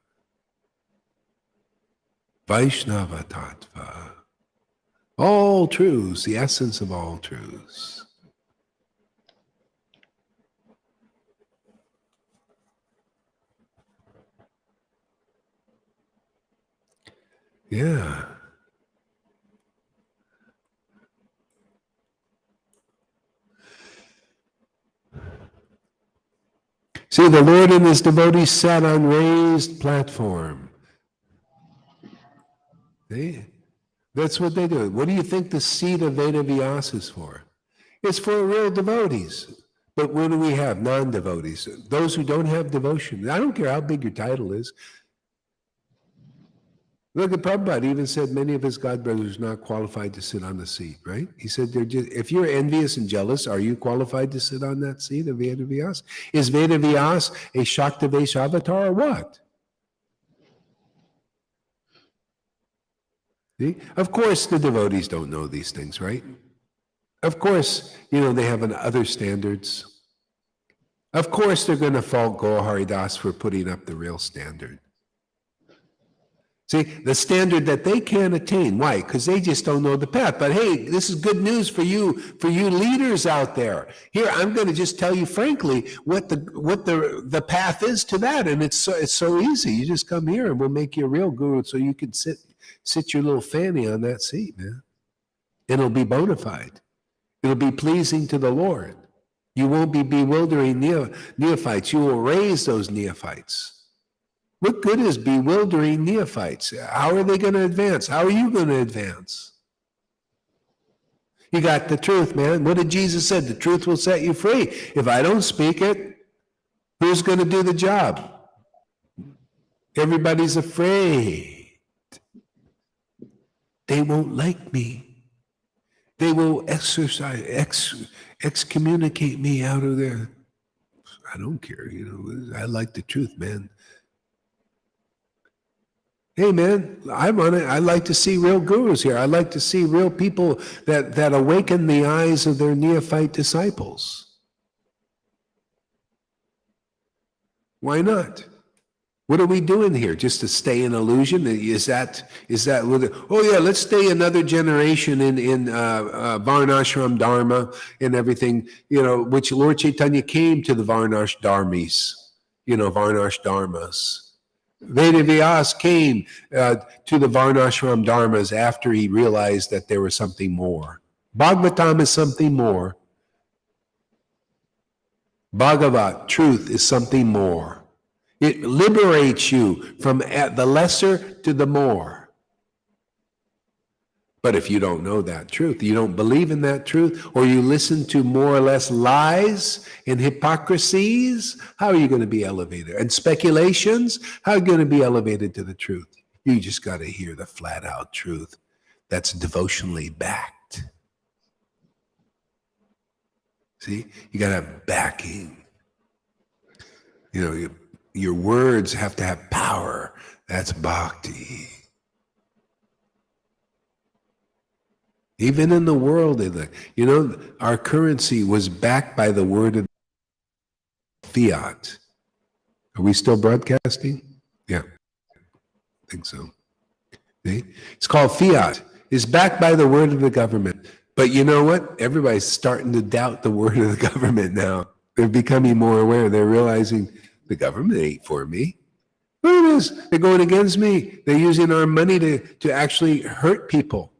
Vaishnava Tattva. All truths, the essence of all truths. Yeah. See, the Lord and his devotees sat on raised platform. See? That's what they do. What do you think the seat of Veda Vyasa is for? It's for real devotees. But what do we have? Non-devotees. Those who don't have devotion. I don't care how big your title is. Look at Prabhupada even said many of his godbrothers are not qualified to sit on the seat, right? He said, if you're envious and jealous, are you qualified to sit on that seat of Veda Vyasa? Is Veda Vyasa a Shaktavesh avatar or what? See? Of course, the devotees don't know these things, right? Of course, they have other standards. Of course, they're going to fault Gaur Haridas for putting up the real standard. See, the standard that they can't attain. Why? Because they just don't know the path. But hey, this is good news for you leaders out there. Here, I'm going to just tell you frankly what the path is to that, and it's so easy. You just come here, and we'll make you a real guru, so you can sit your little fanny on that seat, man. And it'll be bona fide. It'll be pleasing to the Lord. You won't be bewildering neophytes. You will raise those neophytes. What good is bewildering neophytes? How are they going to advance? How are you going to advance? You got the truth, man. What did Jesus say? The truth will set you free. If I don't speak it, who's going to do the job? Everybody's afraid. They won't like me. They will excommunicate me out of there. I don't care. I like the truth, man. Hey, man, I like to see real gurus here. I like to see real people that awaken the eyes of their neophyte disciples. Why not? What are we doing here? Just to stay in illusion? Is that let's stay another generation in Varnashram Dharma and everything, which Lord Caitanya came to the Varnash Dharmis, Varnash Dharmas. Veda Vyasa came to the Varnashram Dharmas after he realized that there was something more. Bhagavatam is something more. Bhagavat, truth, is something more. It liberates you from the lesser to the more. But if you don't know that truth, you don't believe in that truth, or you listen to more or less lies and hypocrisies, how are you going to be elevated? And speculations, how are you going to be elevated to the truth? You just got to hear the flat out truth that's devotionally backed. See, you got to have backing. Your words have to have power. That's bhakti. Even in the world, our currency was backed by the word of fiat. Are we still broadcasting? Yeah, I think so. See? It's called fiat. It's backed by the word of the government. But you know what? Everybody's starting to doubt the word of the government now. They're becoming more aware. They're realizing the government ain't for me. Look at this. They're going against me. They're using our money to actually hurt people.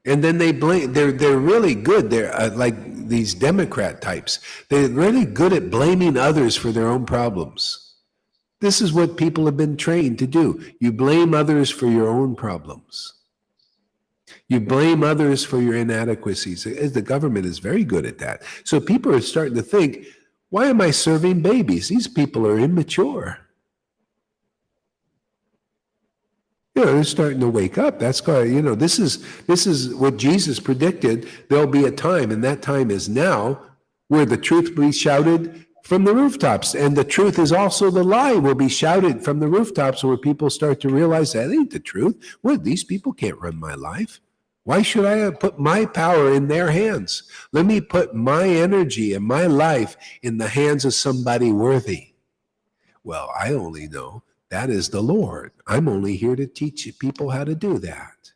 And then they blame, they're really good. They're like these Democrat types. They're really good at blaming others for their own problems. This is what people have been trained to do. You blame others for your own problems. You blame others for your inadequacies. The government is very good at that. So people are starting to think, why am I serving babies? These people are immature. They're starting to wake up. That's why, this is what Jesus predicted. There'll be a time, and that time is now, where the truth will be shouted from the rooftops. And the truth is also the lie will be shouted from the rooftops, where people start to realize that ain't the truth. Well, these people can't run my life. Why should I put my power in their hands? Let me put my energy and my life in the hands of somebody worthy. Well, I only know that is the Lord. I'm only here to teach people how to do that.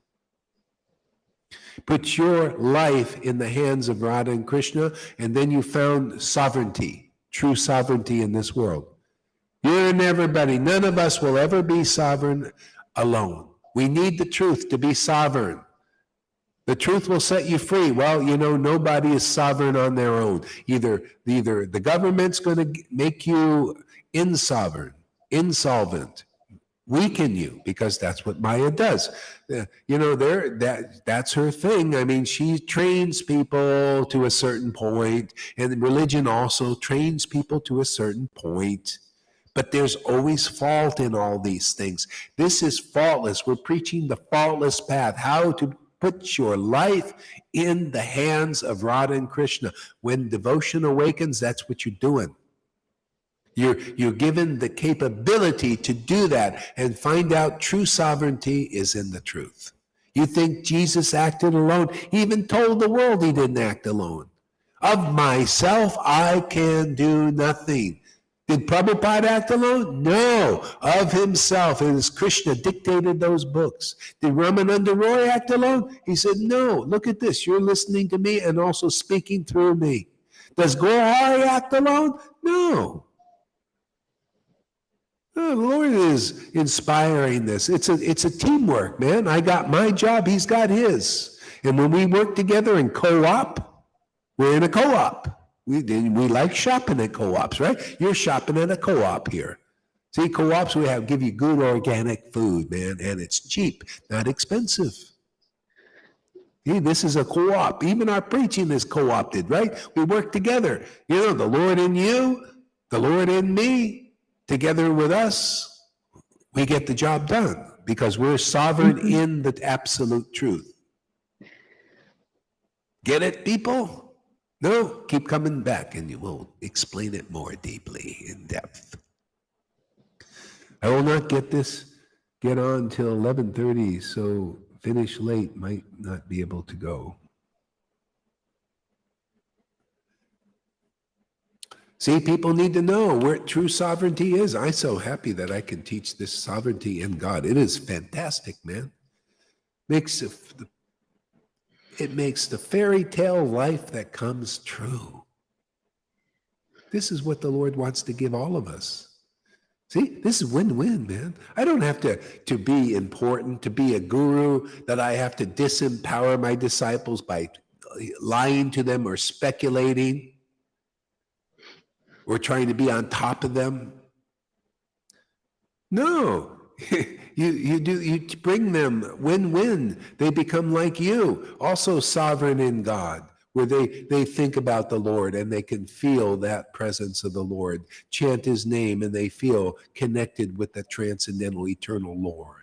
Put your life in the hands of Radha and Krishna, and then you found sovereignty, true sovereignty in this world. You and everybody, none of us will ever be sovereign alone. We need the truth to be sovereign. The truth will set you free. Well, nobody is sovereign on their own. Either the government's going to make you insolvent, weaken you, because that's what Maya does. That's her thing. I mean, she trains people to a certain point, and religion also trains people to a certain point. But there's always fault in all these things. This is faultless. We're preaching the faultless path, how to put your life in the hands of Radha and Krishna. When devotion awakens, that's what you're doing. You're given the capability to do that and find out true sovereignty is in the truth. You think Jesus acted alone? He even told the world he didn't act alone. Of myself, I can do nothing. Did Prabhupada act alone? No, of himself. It is Krishna dictated those books. Did Ramananda Roy act alone? He said, no, look at this. You're listening to me and also speaking through me. Does Gaurahari act alone? No. The Lord is inspiring this. It's a teamwork, man. I got my job, he's got his. And when we work together in co-op, we're in a co-op. We like shopping at co-ops, right? You're shopping at a co-op here. See, co-ops, give you good organic food, man, and it's cheap, not expensive. See, this is a co-op. Even our preaching is co-opted, right? We work together. The Lord in you, the Lord in me, together with us, we get the job done because we're sovereign in the absolute truth. Get it, people? No, keep coming back and you will explain it more deeply, in depth. I will not get on till 11:30, so finish late, might not be able to go. See, people need to know where true sovereignty is. I'm so happy that I can teach this sovereignty in God. It is fantastic, man. It makes the fairy tale life that comes true. This is what the Lord wants to give all of us. See, this is win-win, man. I don't have to be important, to be a guru, that I have to disempower my disciples by lying to them or speculating or trying to be on top of them. No. You bring them win-win. They become like you, also sovereign in God, where they think about the Lord and they can feel that presence of the Lord, chant his name, and they feel connected with the transcendental, eternal Lord.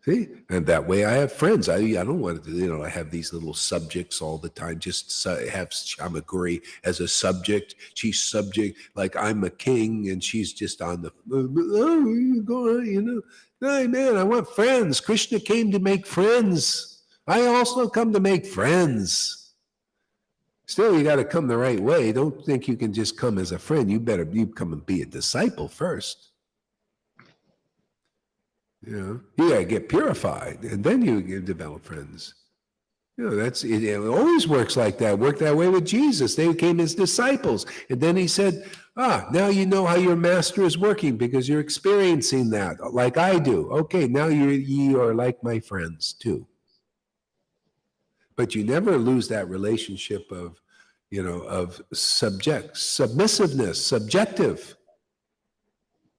See? And that way I have friends. I don't want to, I have these little subjects all the time, just have Shamaguri as a subject. She's subject, like I'm a king and she's just on the, No, man, I want friends. Krishna came to make friends. I also come to make friends. Still, you got to come the right way. Don't think you can just come as a friend. You come and be a disciple first. You got to get purified, and then you develop friends. It always works like that. Worked that way with Jesus. They became his disciples. And then he said, now you know how your master is working because you're experiencing that like I do. Okay, now you are like my friends too. But you never lose that relationship of, of submissiveness,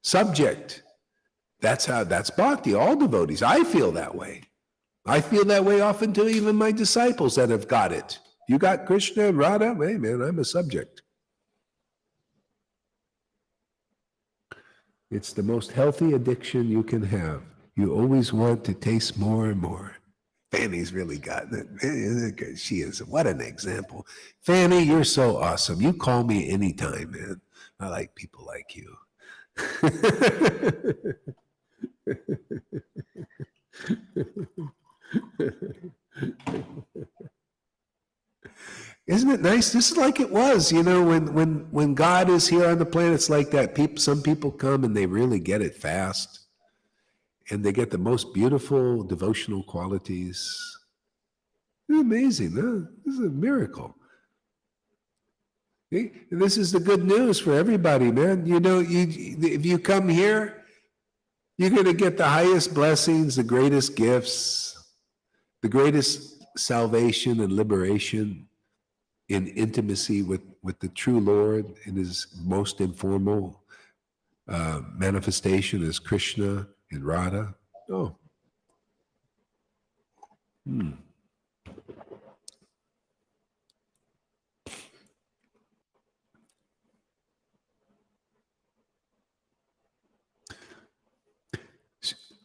subject. That's bhakti, all devotees. I feel that way. I feel that way often to even my disciples that have got it. You got Krishna and Radha? Hey, man, I'm a subject. It's the most healthy addiction you can have. You always want to taste more and more. Fanny's really got it. She is. What an example. Fanny, you're so awesome. You call me anytime, man. I like people like you. Isn't it nice? This is like it was, when God is here on the planet, it's like that. Some people come and they really get it fast. And they get the most beautiful devotional qualities. It's amazing, huh? This is a miracle. Okay? And this is the good news for everybody, man. If you come here, you're going to get the highest blessings, the greatest gifts, the greatest salvation and liberation in intimacy with the true Lord in his most informal manifestation as Krishna and Radha. Oh.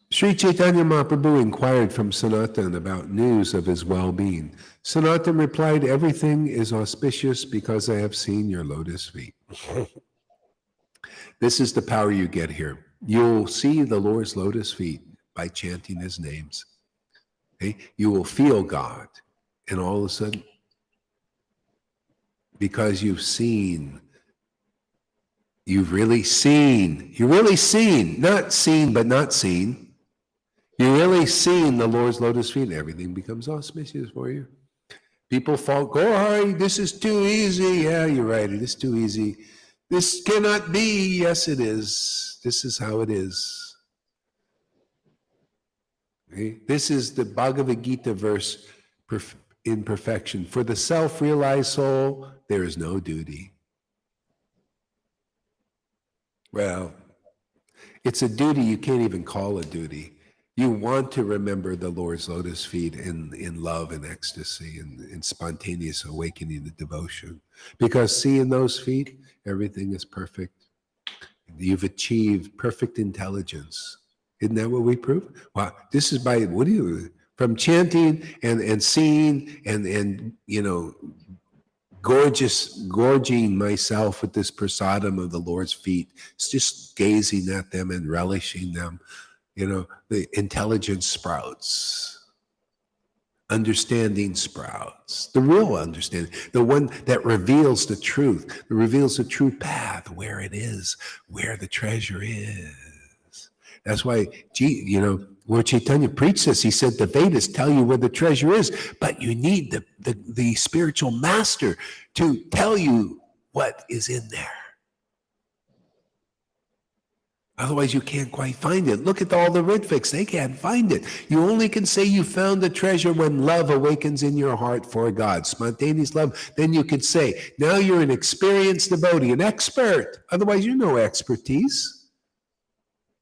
Sri Chaitanya Mahaprabhu inquired from Sanatan about news of his well-being. Sanatan replied, everything is auspicious because I have seen your lotus feet. This is the power you get here. You'll see the Lord's lotus feet by chanting his names. Okay? You will feel God. And all of a sudden, because you've really seen, not seen but not seen. You're really seeing the Lord's lotus feet and everything becomes auspicious for you. People fall, Hari, this is too easy. Yeah, you're right, it is too easy. This cannot be. Yes, it is. This is how it is. Okay? This is the Bhagavad Gita verse in perfection. For the self-realized soul, there is no duty. Well, it's a duty you can't even call a duty. You want to remember the Lord's lotus feet in love and ecstasy and in spontaneous awakening of devotion. Because seeing those feet, everything is perfect. You've achieved perfect intelligence. Isn't that what we prove? Wow, this is from chanting and seeing and gorging myself with this prasadam of the Lord's feet. It's just gazing at them and relishing them. The intelligence sprouts. Understanding sprouts. The real understanding. The one that reveals the truth. That reveals the true path, where it is, where the treasure is. That's why, Lord Caitanya preached this. He said, the Vedas tell you where the treasure is, but you need the spiritual master to tell you what is in there. Otherwise, you can't quite find it. Look at all the Rhythmics. They can't find it. You only can say you found the treasure when love awakens in your heart for God. Spontaneous love. Then you could say, now you're an experienced devotee, an expert. Otherwise, you're no expertise.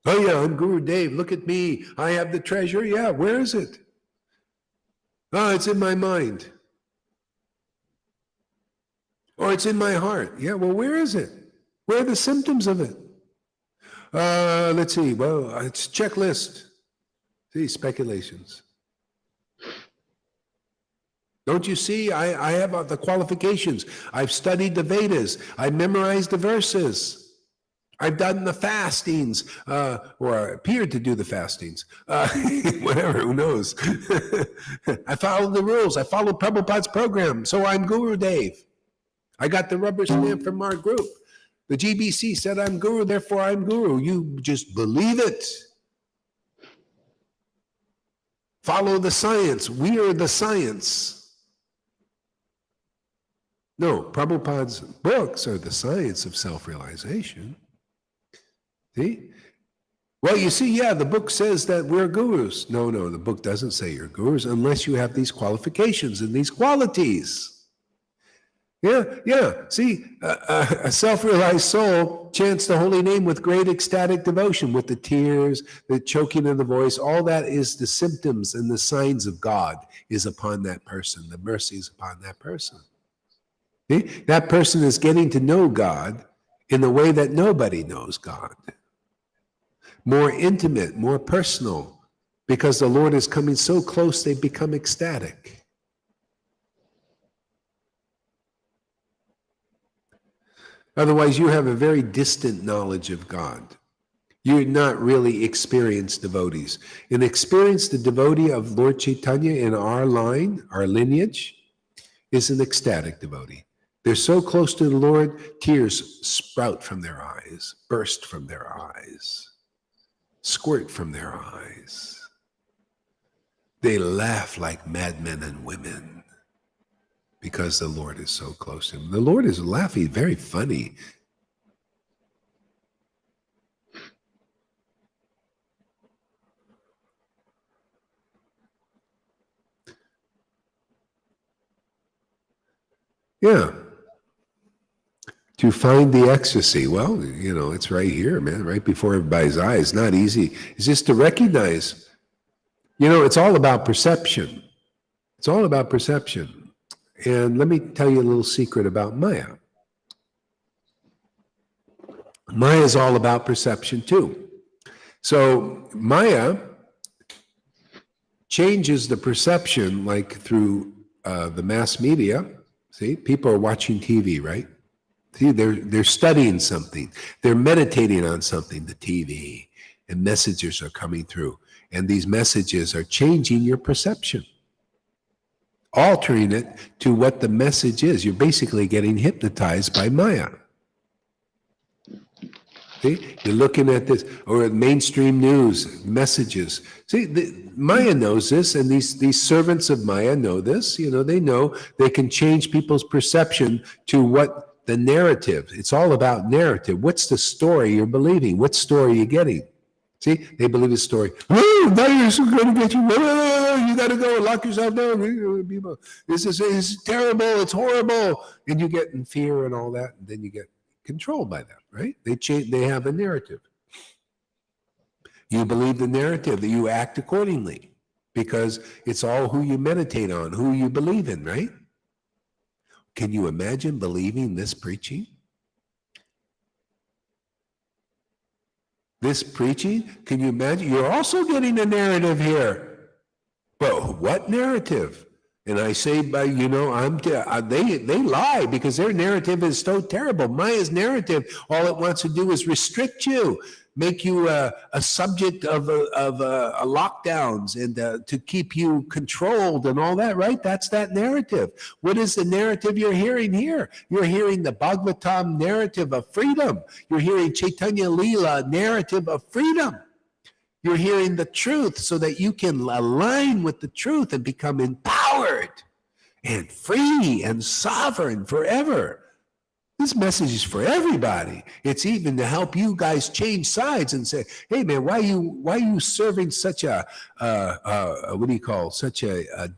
Oh, yeah, I'm Guru Dev. Look at me. I have the treasure. Yeah, where is it? Oh, it's in my mind. Or it's in my heart. Yeah, well, where is it? Where are the symptoms of it? Let's see. Well, it's checklist. See, speculations. Don't you see? I have the qualifications. I've studied the Vedas. I've memorized the verses. I've done the fastings, or appeared to do the fastings. Whatever, who knows? I followed the rules. I followed Prabhupada's program. So I'm Guru Dev. I got the rubber stamp from our group. The GBC said I'm Guru, therefore I'm Guru. You just believe it. Follow the science. We are the science. No, Prabhupada's books are the science of self-realization. See? Well, you see, yeah, the book says that we're gurus. No, the book doesn't say you're gurus unless you have these qualifications and these qualities. Yeah. See, a self-realized soul chants the holy name with great ecstatic devotion, with the tears, the choking of the voice. All that is the symptoms and the signs of God is upon that person. The mercy is upon that person. See? That person is getting to know God in the way that nobody knows God. More intimate, more personal, because the Lord is coming so close they become ecstatic. Otherwise, you have a very distant knowledge of God. You're not really experienced devotees. An experienced devotee of Lord Caitanya in our line, our lineage, is an ecstatic devotee. They're so close to the Lord, tears sprout from their eyes, burst from their eyes, squirt from their eyes. They laugh like madmen and women, because the Lord is so close to him. The Lord is laughing, very funny. Yeah. To find the ecstasy, well, it's right here, man, right before everybody's eyes. Not easy. It's just to recognize, it's all about perception. It's all about perception. And let me tell you a little secret about Maya. Maya is all about perception too. So Maya changes the perception like through the mass media. See, people are watching TV, right? See, they're studying something. They're meditating on something, the TV, and messages are coming through. And these messages are changing your perception, altering it to what the message is. You're basically getting hypnotized by Maya. See, you're looking at this, or mainstream news, messages. See, Maya knows this, and these servants of Maya know this. They know they can change people's perception to what the narrative. It's all about narrative. What's the story you're believing? What story are you getting? See, they believe the story. Oh, virus is going to get you. You got to go lock yourself down. This is terrible. It's horrible. And you get in fear and all that. And then you get controlled by them, right? They have a narrative. You believe the narrative, that you act accordingly, because it's all who you meditate on, who you believe in, right? Can you imagine believing this preaching? This preaching, can you imagine? You're also getting a narrative here. But what narrative? And I say, they lie because their narrative is so terrible. Maya's narrative, all it wants to do is restrict you, make you a subject of lockdowns, and to keep you controlled and all that, right? That's that narrative. What is the narrative you're hearing here? You're hearing the Bhagavatam narrative of freedom. You're hearing Chaitanya Leela narrative of freedom. You're hearing the truth so that you can align with the truth and become empowered and free and sovereign forever. This message is for everybody. It's even to help you guys change sides and say, hey man, why are you serving such a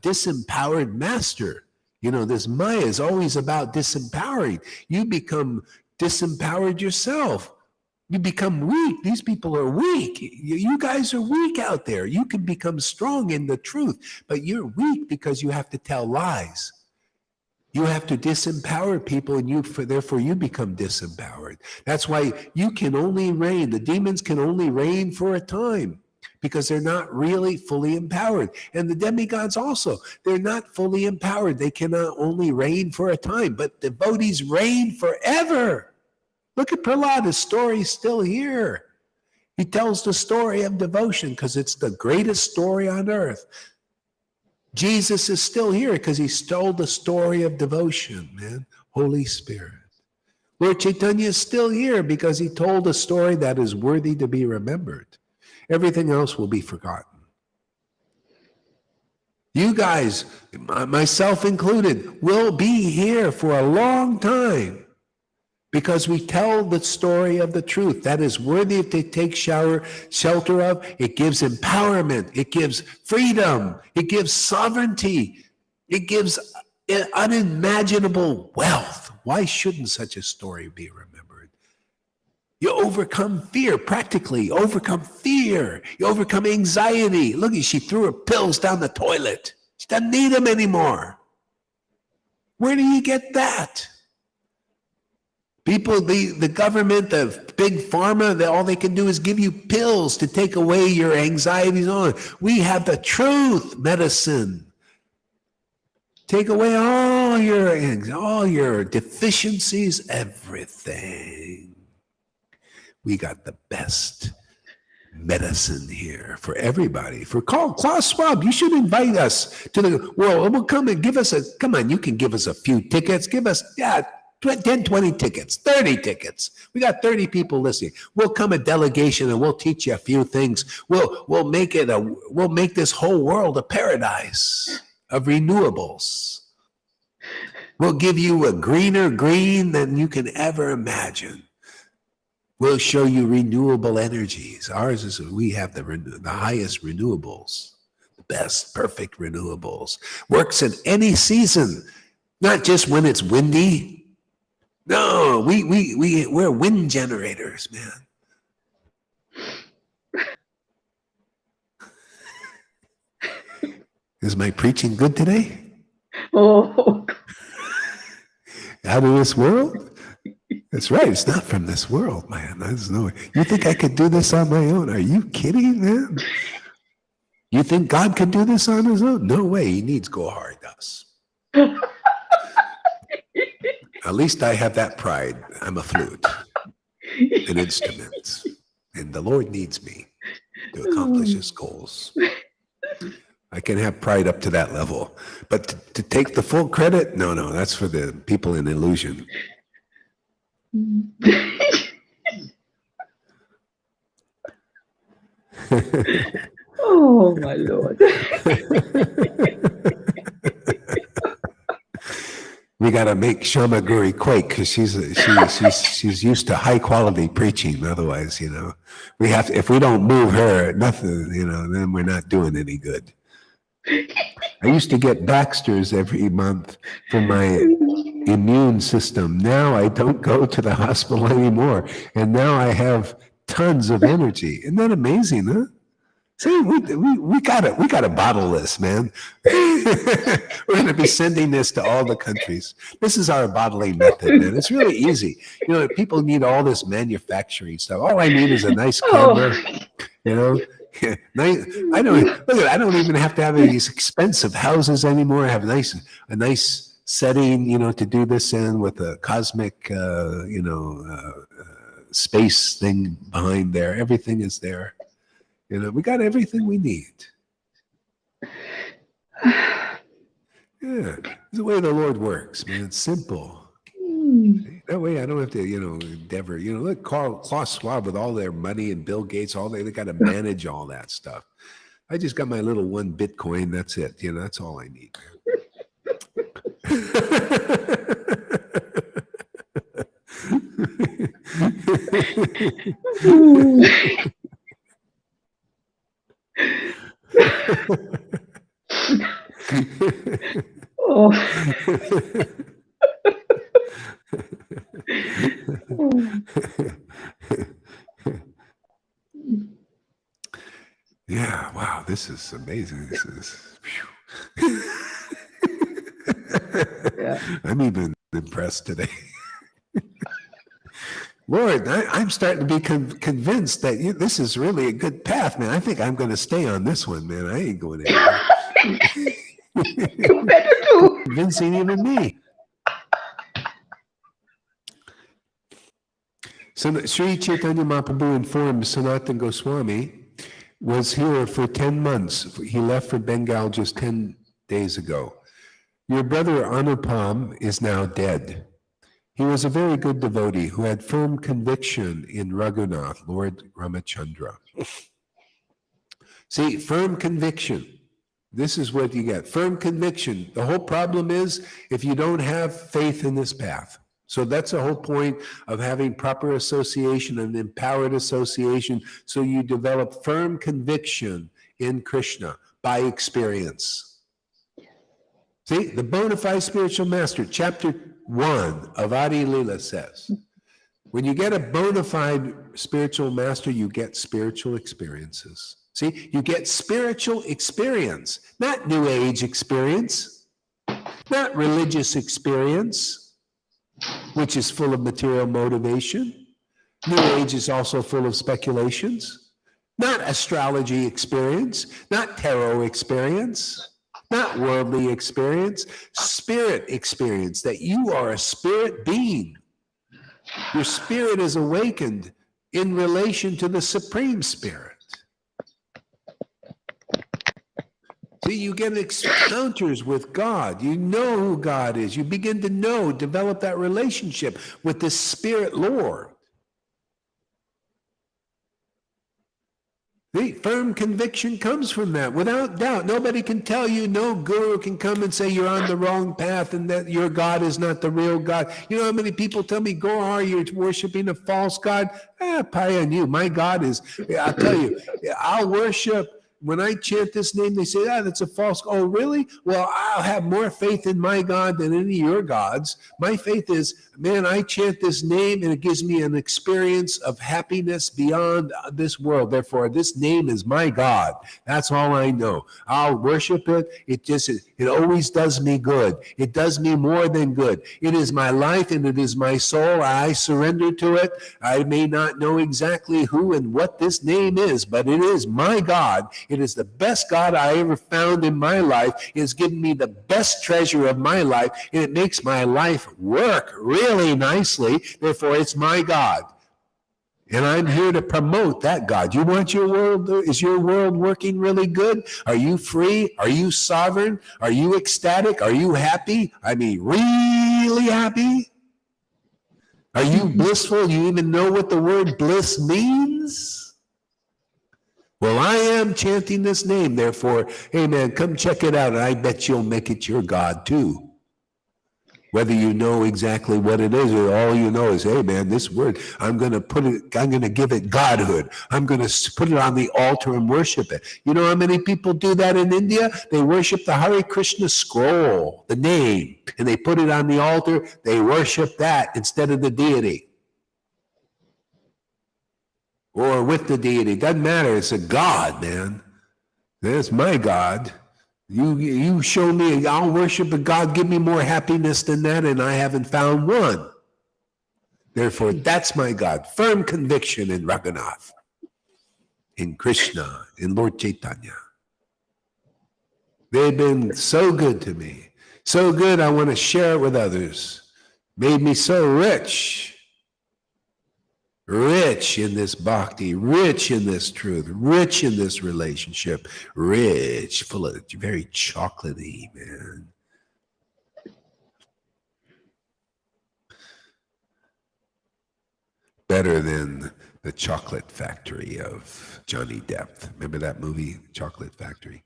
disempowered master? This Maya is always about disempowering. You become disempowered yourself. You become weak. These people are weak. You guys are weak out there. You can become strong in the truth, but you're weak because you have to tell lies. You have to disempower people, and therefore you become disempowered. That's why you can only reign. The demons can only reign for a time because they're not really fully empowered. And the demigods also, they're not fully empowered. They cannot only reign for a time, but devotees reign forever. Look at Prahlad, his story is still here. He tells the story of devotion because it's the greatest story on earth. Jesus is still here because he told the story of devotion, man. Holy Spirit. Lord Caitanya is still here because he told a story that is worthy to be remembered. Everything else will be forgotten. You guys, myself included, will be here for a long time because we tell the story of the truth. That is worthy to take shelter of. It gives empowerment. It gives freedom. It gives sovereignty. It gives unimaginable wealth. Why shouldn't such a story be remembered? You overcome fear, practically overcome fear. You overcome anxiety. Look, she threw her pills down the toilet. She doesn't need them anymore. Where do you get that? People, the government, the big pharma, all they can do is give you pills to take away your anxieties on. We have the truth medicine. Take away all your deficiencies, everything. We got the best medicine here for everybody. For Klaus Schwab, you should invite us to the world. We'll come and give us come on, you can give us a few tickets. Give us, 10, 20 tickets, 30 tickets. We got 30 people listening. We'll come a delegation and we'll teach you a few things. We'll make this whole world a paradise of renewables. We'll give you a greener green than you can ever imagine. We'll show you renewable energies. Ours is, we have the highest renewables, the best, perfect renewables. Works in any season, not just when it's windy. No, we're wind generators, man. Is my preaching good today? Oh. Out of this world? That's right. It's not from this world, man. There's no way. You think I could do this on my own? Are you kidding, man? You think God could do this on his own? No way. He needs Gohar does. At least I have that pride. I'm a flute, an instrument, and the Lord needs me to accomplish his goals. I can have pride up to that level, but to take the full credit, no, that's for the people in illusion. Oh my Lord. We got to make Shama Guri quake because she's used to high quality preaching. Otherwise, we have to, if we don't move her, nothing, then we're not doing any good. I used to get Baxter's every month for my immune system. Now I don't go to the hospital anymore, and now I have tons of energy. Isn't that amazing, huh? See, we gotta bottle this, man. We're gonna be sending this to all the countries. This is our bottling method, man. It's really easy. People need all this manufacturing stuff. All I need is a nice camera, I don't even have to have these expensive houses anymore. I have a nice setting, to do this in with a cosmic, space thing behind there. Everything is there. We got everything we need. Yeah, it's the way the Lord works, man. It's simple. That way I don't have to, endeavor. Look, Klaus Schwab with all their money and Bill Gates, they got to manage all that stuff. I just got my little 1 Bitcoin. That's it. That's all I need. Oh. Yeah, wow, this is amazing. This is yeah. I'm even impressed today. Lord, I'm starting to be convinced that this is really a good path, man. I think I'm going to stay on this one, man. I ain't going anywhere. You better do. Convincing even me. So Sri Chaitanya Mahaprabhu informed Sanatana Goswami was here for 10 months. He left for Bengal just 10 days ago. Your brother Anupam is now dead. He was a very good devotee who had firm conviction in Raghunath, Lord Ramachandra. See, firm conviction. This is what you get. Firm conviction. The whole problem is if you don't have faith in this path. So that's the whole point of having proper association and empowered association. So you develop firm conviction in Krishna by experience. See, the bona fide spiritual master, chapter 1 of Adi Lila says, when you get a bona fide spiritual master, you get spiritual experiences. See, you get spiritual experience, not New Age experience, not religious experience, which is full of material motivation. New Age is also full of speculations, not astrology experience, not tarot experience, not worldly experience, spirit experience, that you are a spirit being. Your spirit is awakened in relation to the Supreme Spirit. See, you get encounters with God. You know who God is. You begin to know, develop that relationship with the Spirit Lord. The firm conviction comes from that, without doubt. Nobody can tell you, no guru can come and say you're on the wrong path and that your God is not the real God. You know how many people tell me, Gohar, you're worshiping a false God? Pie on you. My God is, I'll tell you, I'll worship. When I chant this name, they say, that's a false. Oh, really? Well, I'll have more faith in my God than any of your gods. My faith is, man, I chant this name and it gives me an experience of happiness beyond this world. Therefore, this name is my God. That's all I know. I'll worship it. It always does me good. It does me more than good. It is my life and it is my soul. I surrender to it. I may not know exactly who and what this name is, but it is my God. It is the best God I ever found in my life. It has given me the best treasure of my life, and it makes my life work really nicely. Therefore, it's my God. And I'm here to promote that God. You want your world, is your world working really good? Are you free? Are you sovereign? Are you ecstatic? Are you happy? I mean, really happy? Are you blissful? You even know what the word bliss means? Well, I am chanting this name, therefore, hey man, come check it out, and I bet you'll make it your God too. Whether you know exactly what it is, or all you know is, hey man, this word, I'm going to give it godhood. I'm going to put it on the altar and worship it. You know how many people do that in India? They worship the Hare Krishna scroll, the name, and they put it on the altar. They worship that instead of the deity. Or with the deity. Doesn't matter. It's a God, man. That's my God. You show me, I'll worship a God, give me more happiness than that, and I haven't found one. Therefore, that's my God. Firm conviction in Raghunath, in Krishna, in Lord Caitanya. They've been so good to me. So good, I want to share it with others. Made me so rich. Rich in this bhakti, rich in this truth, rich in this relationship, rich, full of very chocolatey, man. Better than the chocolate factory of Johnny Depp. Remember that movie, Chocolate Factory?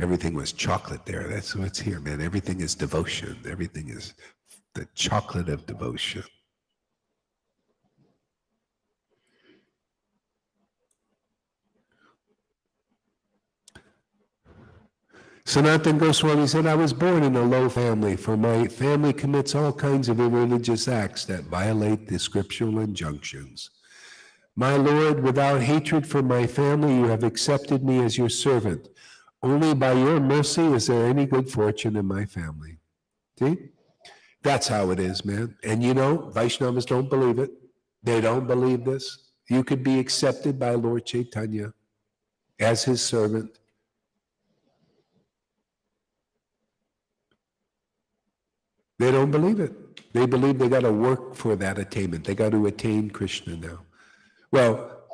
Everything was chocolate there. That's what's here, man. Everything is devotion. Everything is the chocolate of devotion. Sanatana Goswami said, I was born in a low family, for my family commits all kinds of irreligious acts that violate the scriptural injunctions. My Lord, without hatred for my family, you have accepted me as your servant. Only by your mercy is there any good fortune in my family. See? That's how it is, man. And you know, Vaishnavas don't believe it. They don't believe this. You could be accepted by Lord Caitanya as his servant. They don't believe it. They believe they got to work for that attainment. They got to attain Krishna now. Well,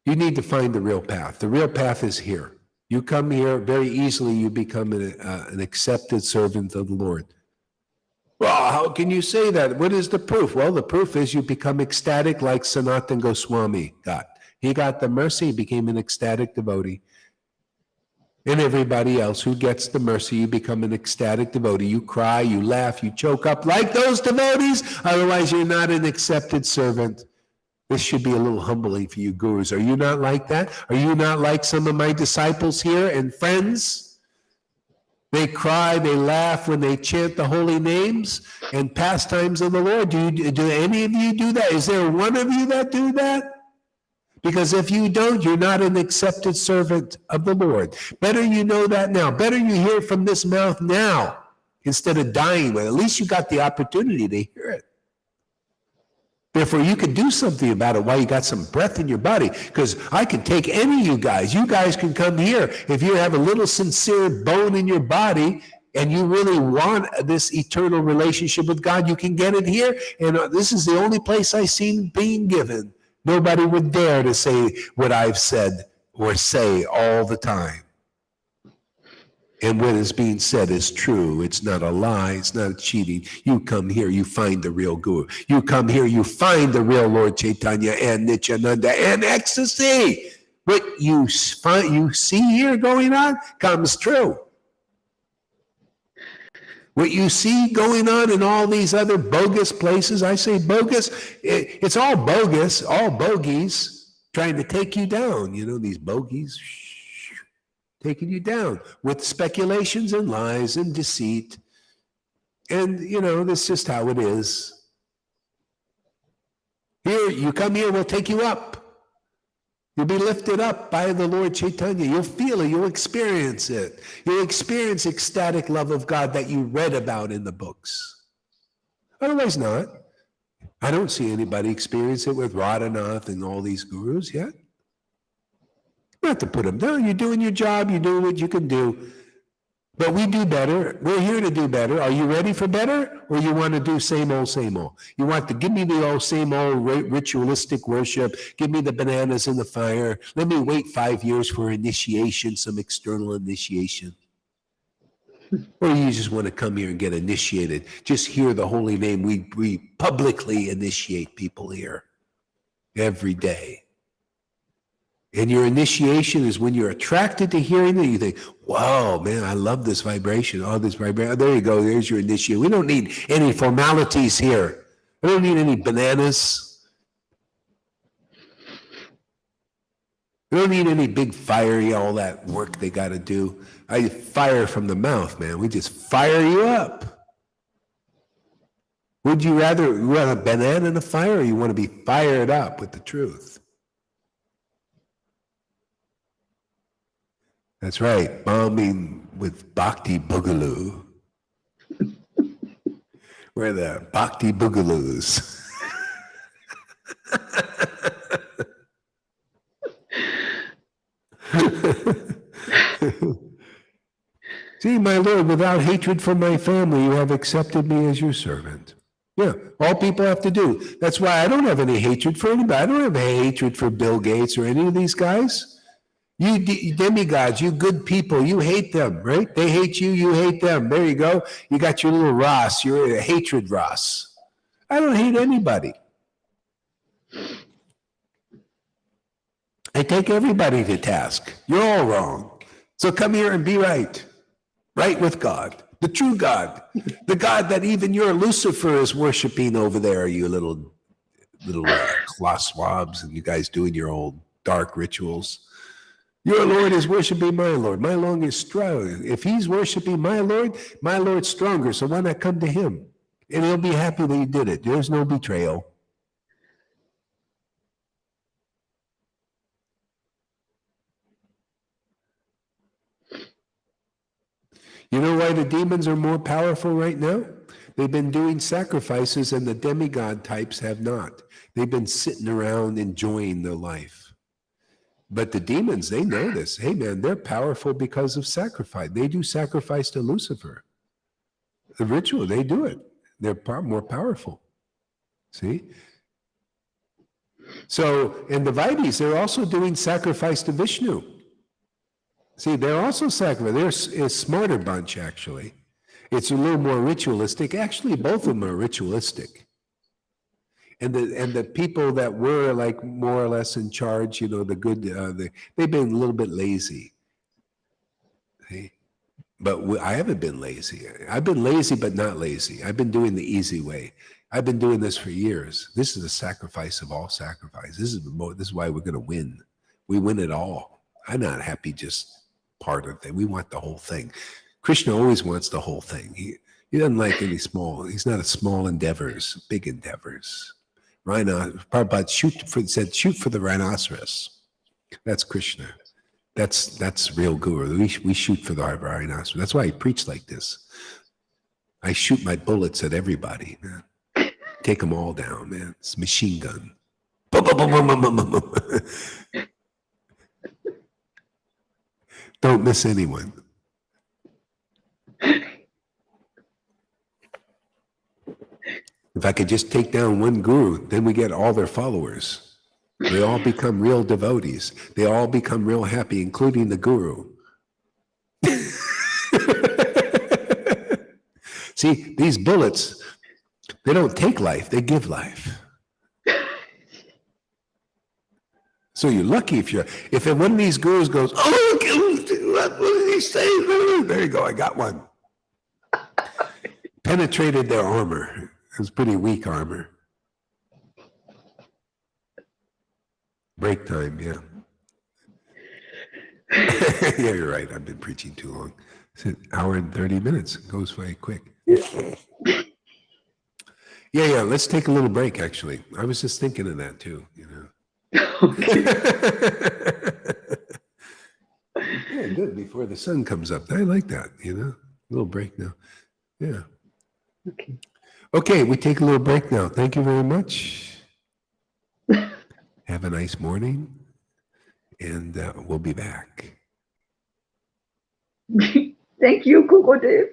you need to find the real path. The real path is here. You come here, very easily you become an accepted servant of the Lord. Well, how can you say that? What is the proof? Well, the proof is you become ecstatic like Sanatana Goswami got. He got the mercy, became an ecstatic devotee. And everybody else who gets the mercy, you become an ecstatic devotee. You cry, you laugh, you choke up like those devotees. Otherwise, you're not an accepted servant. This should be a little humbling for you gurus. Are you not like that? Are you not like some of my disciples here and friends? They cry, they laugh when they chant the holy names and pastimes of the Lord. Do any of you do that? Is there one of you that do that? Because if you don't, you're not an accepted servant of the Lord. Better you know that now. Better you hear it from this mouth now instead of dying with it. At least you got the opportunity to hear it. Therefore, you can do something about it while you got some breath in your body. Because I can take any of you guys. You guys can come here. If you have a little sincere bone in your body and you really want this eternal relationship with God, you can get it here. And this is the only place I've seen being given. Nobody would dare to say what I've said or say all the time. And what is being said is true. It's not a lie. It's not cheating. You come here, you find the real Guru. You come here, you find the real Lord Caitanya and Nityananda and ecstasy. What you see here going on comes true. What you see going on in all these other bogus places, I say bogus, it's all bogus, all bogeys trying to take you down. You know, these bogeys taking you down with speculations and lies and deceit. And, you know, that's just how it is. Here, you come here, we'll take you up. You'll be lifted up by the Lord Caitanya. You'll feel it. You'll experience it. You'll experience ecstatic love of God that you read about in the books. Otherwise not. I don't see anybody experience it with Radhanath and all these gurus yet. Not to put them down. You're doing your job. You're doing what you can do. But we do better. We're here to do better. Are you ready for better? Or you want to do same old, same old? You want to give me the old, same old ritualistic worship. Give me the bananas in the fire. Let me wait 5 years for initiation, some external initiation. Or you just want to come here and get initiated. Just hear the holy name. We publicly initiate people here every day. And your initiation is when you're attracted to hearing it, you think, wow, man, I love this vibration. Oh, this vibration. Oh, there you go. There's your initiation. We don't need any formalities here. We don't need any bananas. We don't need any big fiery, all that work they got to do. I fire from the mouth, man. We just fire you up. Would you rather run a banana in a fire, or you want to be fired up with the truth? That's right, bombing with Bhakti Boogaloo. We're the Bhakti Boogaloos. See, my Lord, without hatred for my family, you have accepted me as your servant. Yeah, all people have to do. That's why I don't have any hatred for anybody. I don't have any hatred for Bill Gates or any of these guys. You demigods, you good people, you hate them, right? They hate you, you hate them. There you go. You got your little Ross. You're a hatred Ross. I don't hate anybody. I take everybody to task. You're all wrong. So come here and be right. Right with God. The true God. The God that even your Lucifer is worshiping over there, you little cloth swabs, and you guys doing your old dark rituals. Your Lord is worshiping my Lord. My Lord is strong. If he's worshiping my Lord's stronger. So why not come to him? And he'll be happy that you did it. There's no betrayal. You know why the demons are more powerful right now? They've been doing sacrifices and the demigod types have not. They've been sitting around enjoying their life. But the demons, they know this. Hey, man, they're powerful because of sacrifice. They do sacrifice to Lucifer. The ritual, they do it. They're more powerful. See? So, and the Vaidis, they're also doing sacrifice to Vishnu. See, they're also sacrificing. They're a smarter bunch, actually. It's a little more ritualistic. Actually, both of them are ritualistic. And the people that were like more or less in charge, you know, the good, they've been a little bit lazy. See? But I haven't been lazy. I've been lazy, but not lazy. I've been doing the easy way. I've been doing this for years. This is a sacrifice of all sacrifice. This is why we're going to win. We win it all. I'm not happy just part of it. We want the whole thing. Krishna always wants the whole thing. He doesn't like any small. He's not a small endeavors, big endeavors. Prabhupada said, shoot for the rhinoceros. That's Krishna. That's real guru. We shoot for the rhinoceros. That's why I preach like this. I shoot my bullets at everybody, man. Take them all down, man. It's machine gun. Boom, boom, boom, boom, boom, boom, boom. Don't miss anyone. If I could just take down one guru, then we get all their followers. They all become real devotees. They all become real happy, including the guru. See, these bullets, they don't take life, they give life. So you're lucky if one of these gurus goes, oh, what did he say? There you go, I got one. Penetrated their armor. It was pretty weak armor. Break time, yeah. Yeah, you're right. I've been preaching too long. It's an hour and 30 minutes. It goes very quick. Yeah. Let's take a little break, actually. I was just thinking of that too, Okay. Yeah, good. Before the sun comes up. I like that, A little break now. Yeah. Okay, we take a little break now. Thank you very much. Have a nice morning, and we'll be back. Thank you, Kukodev.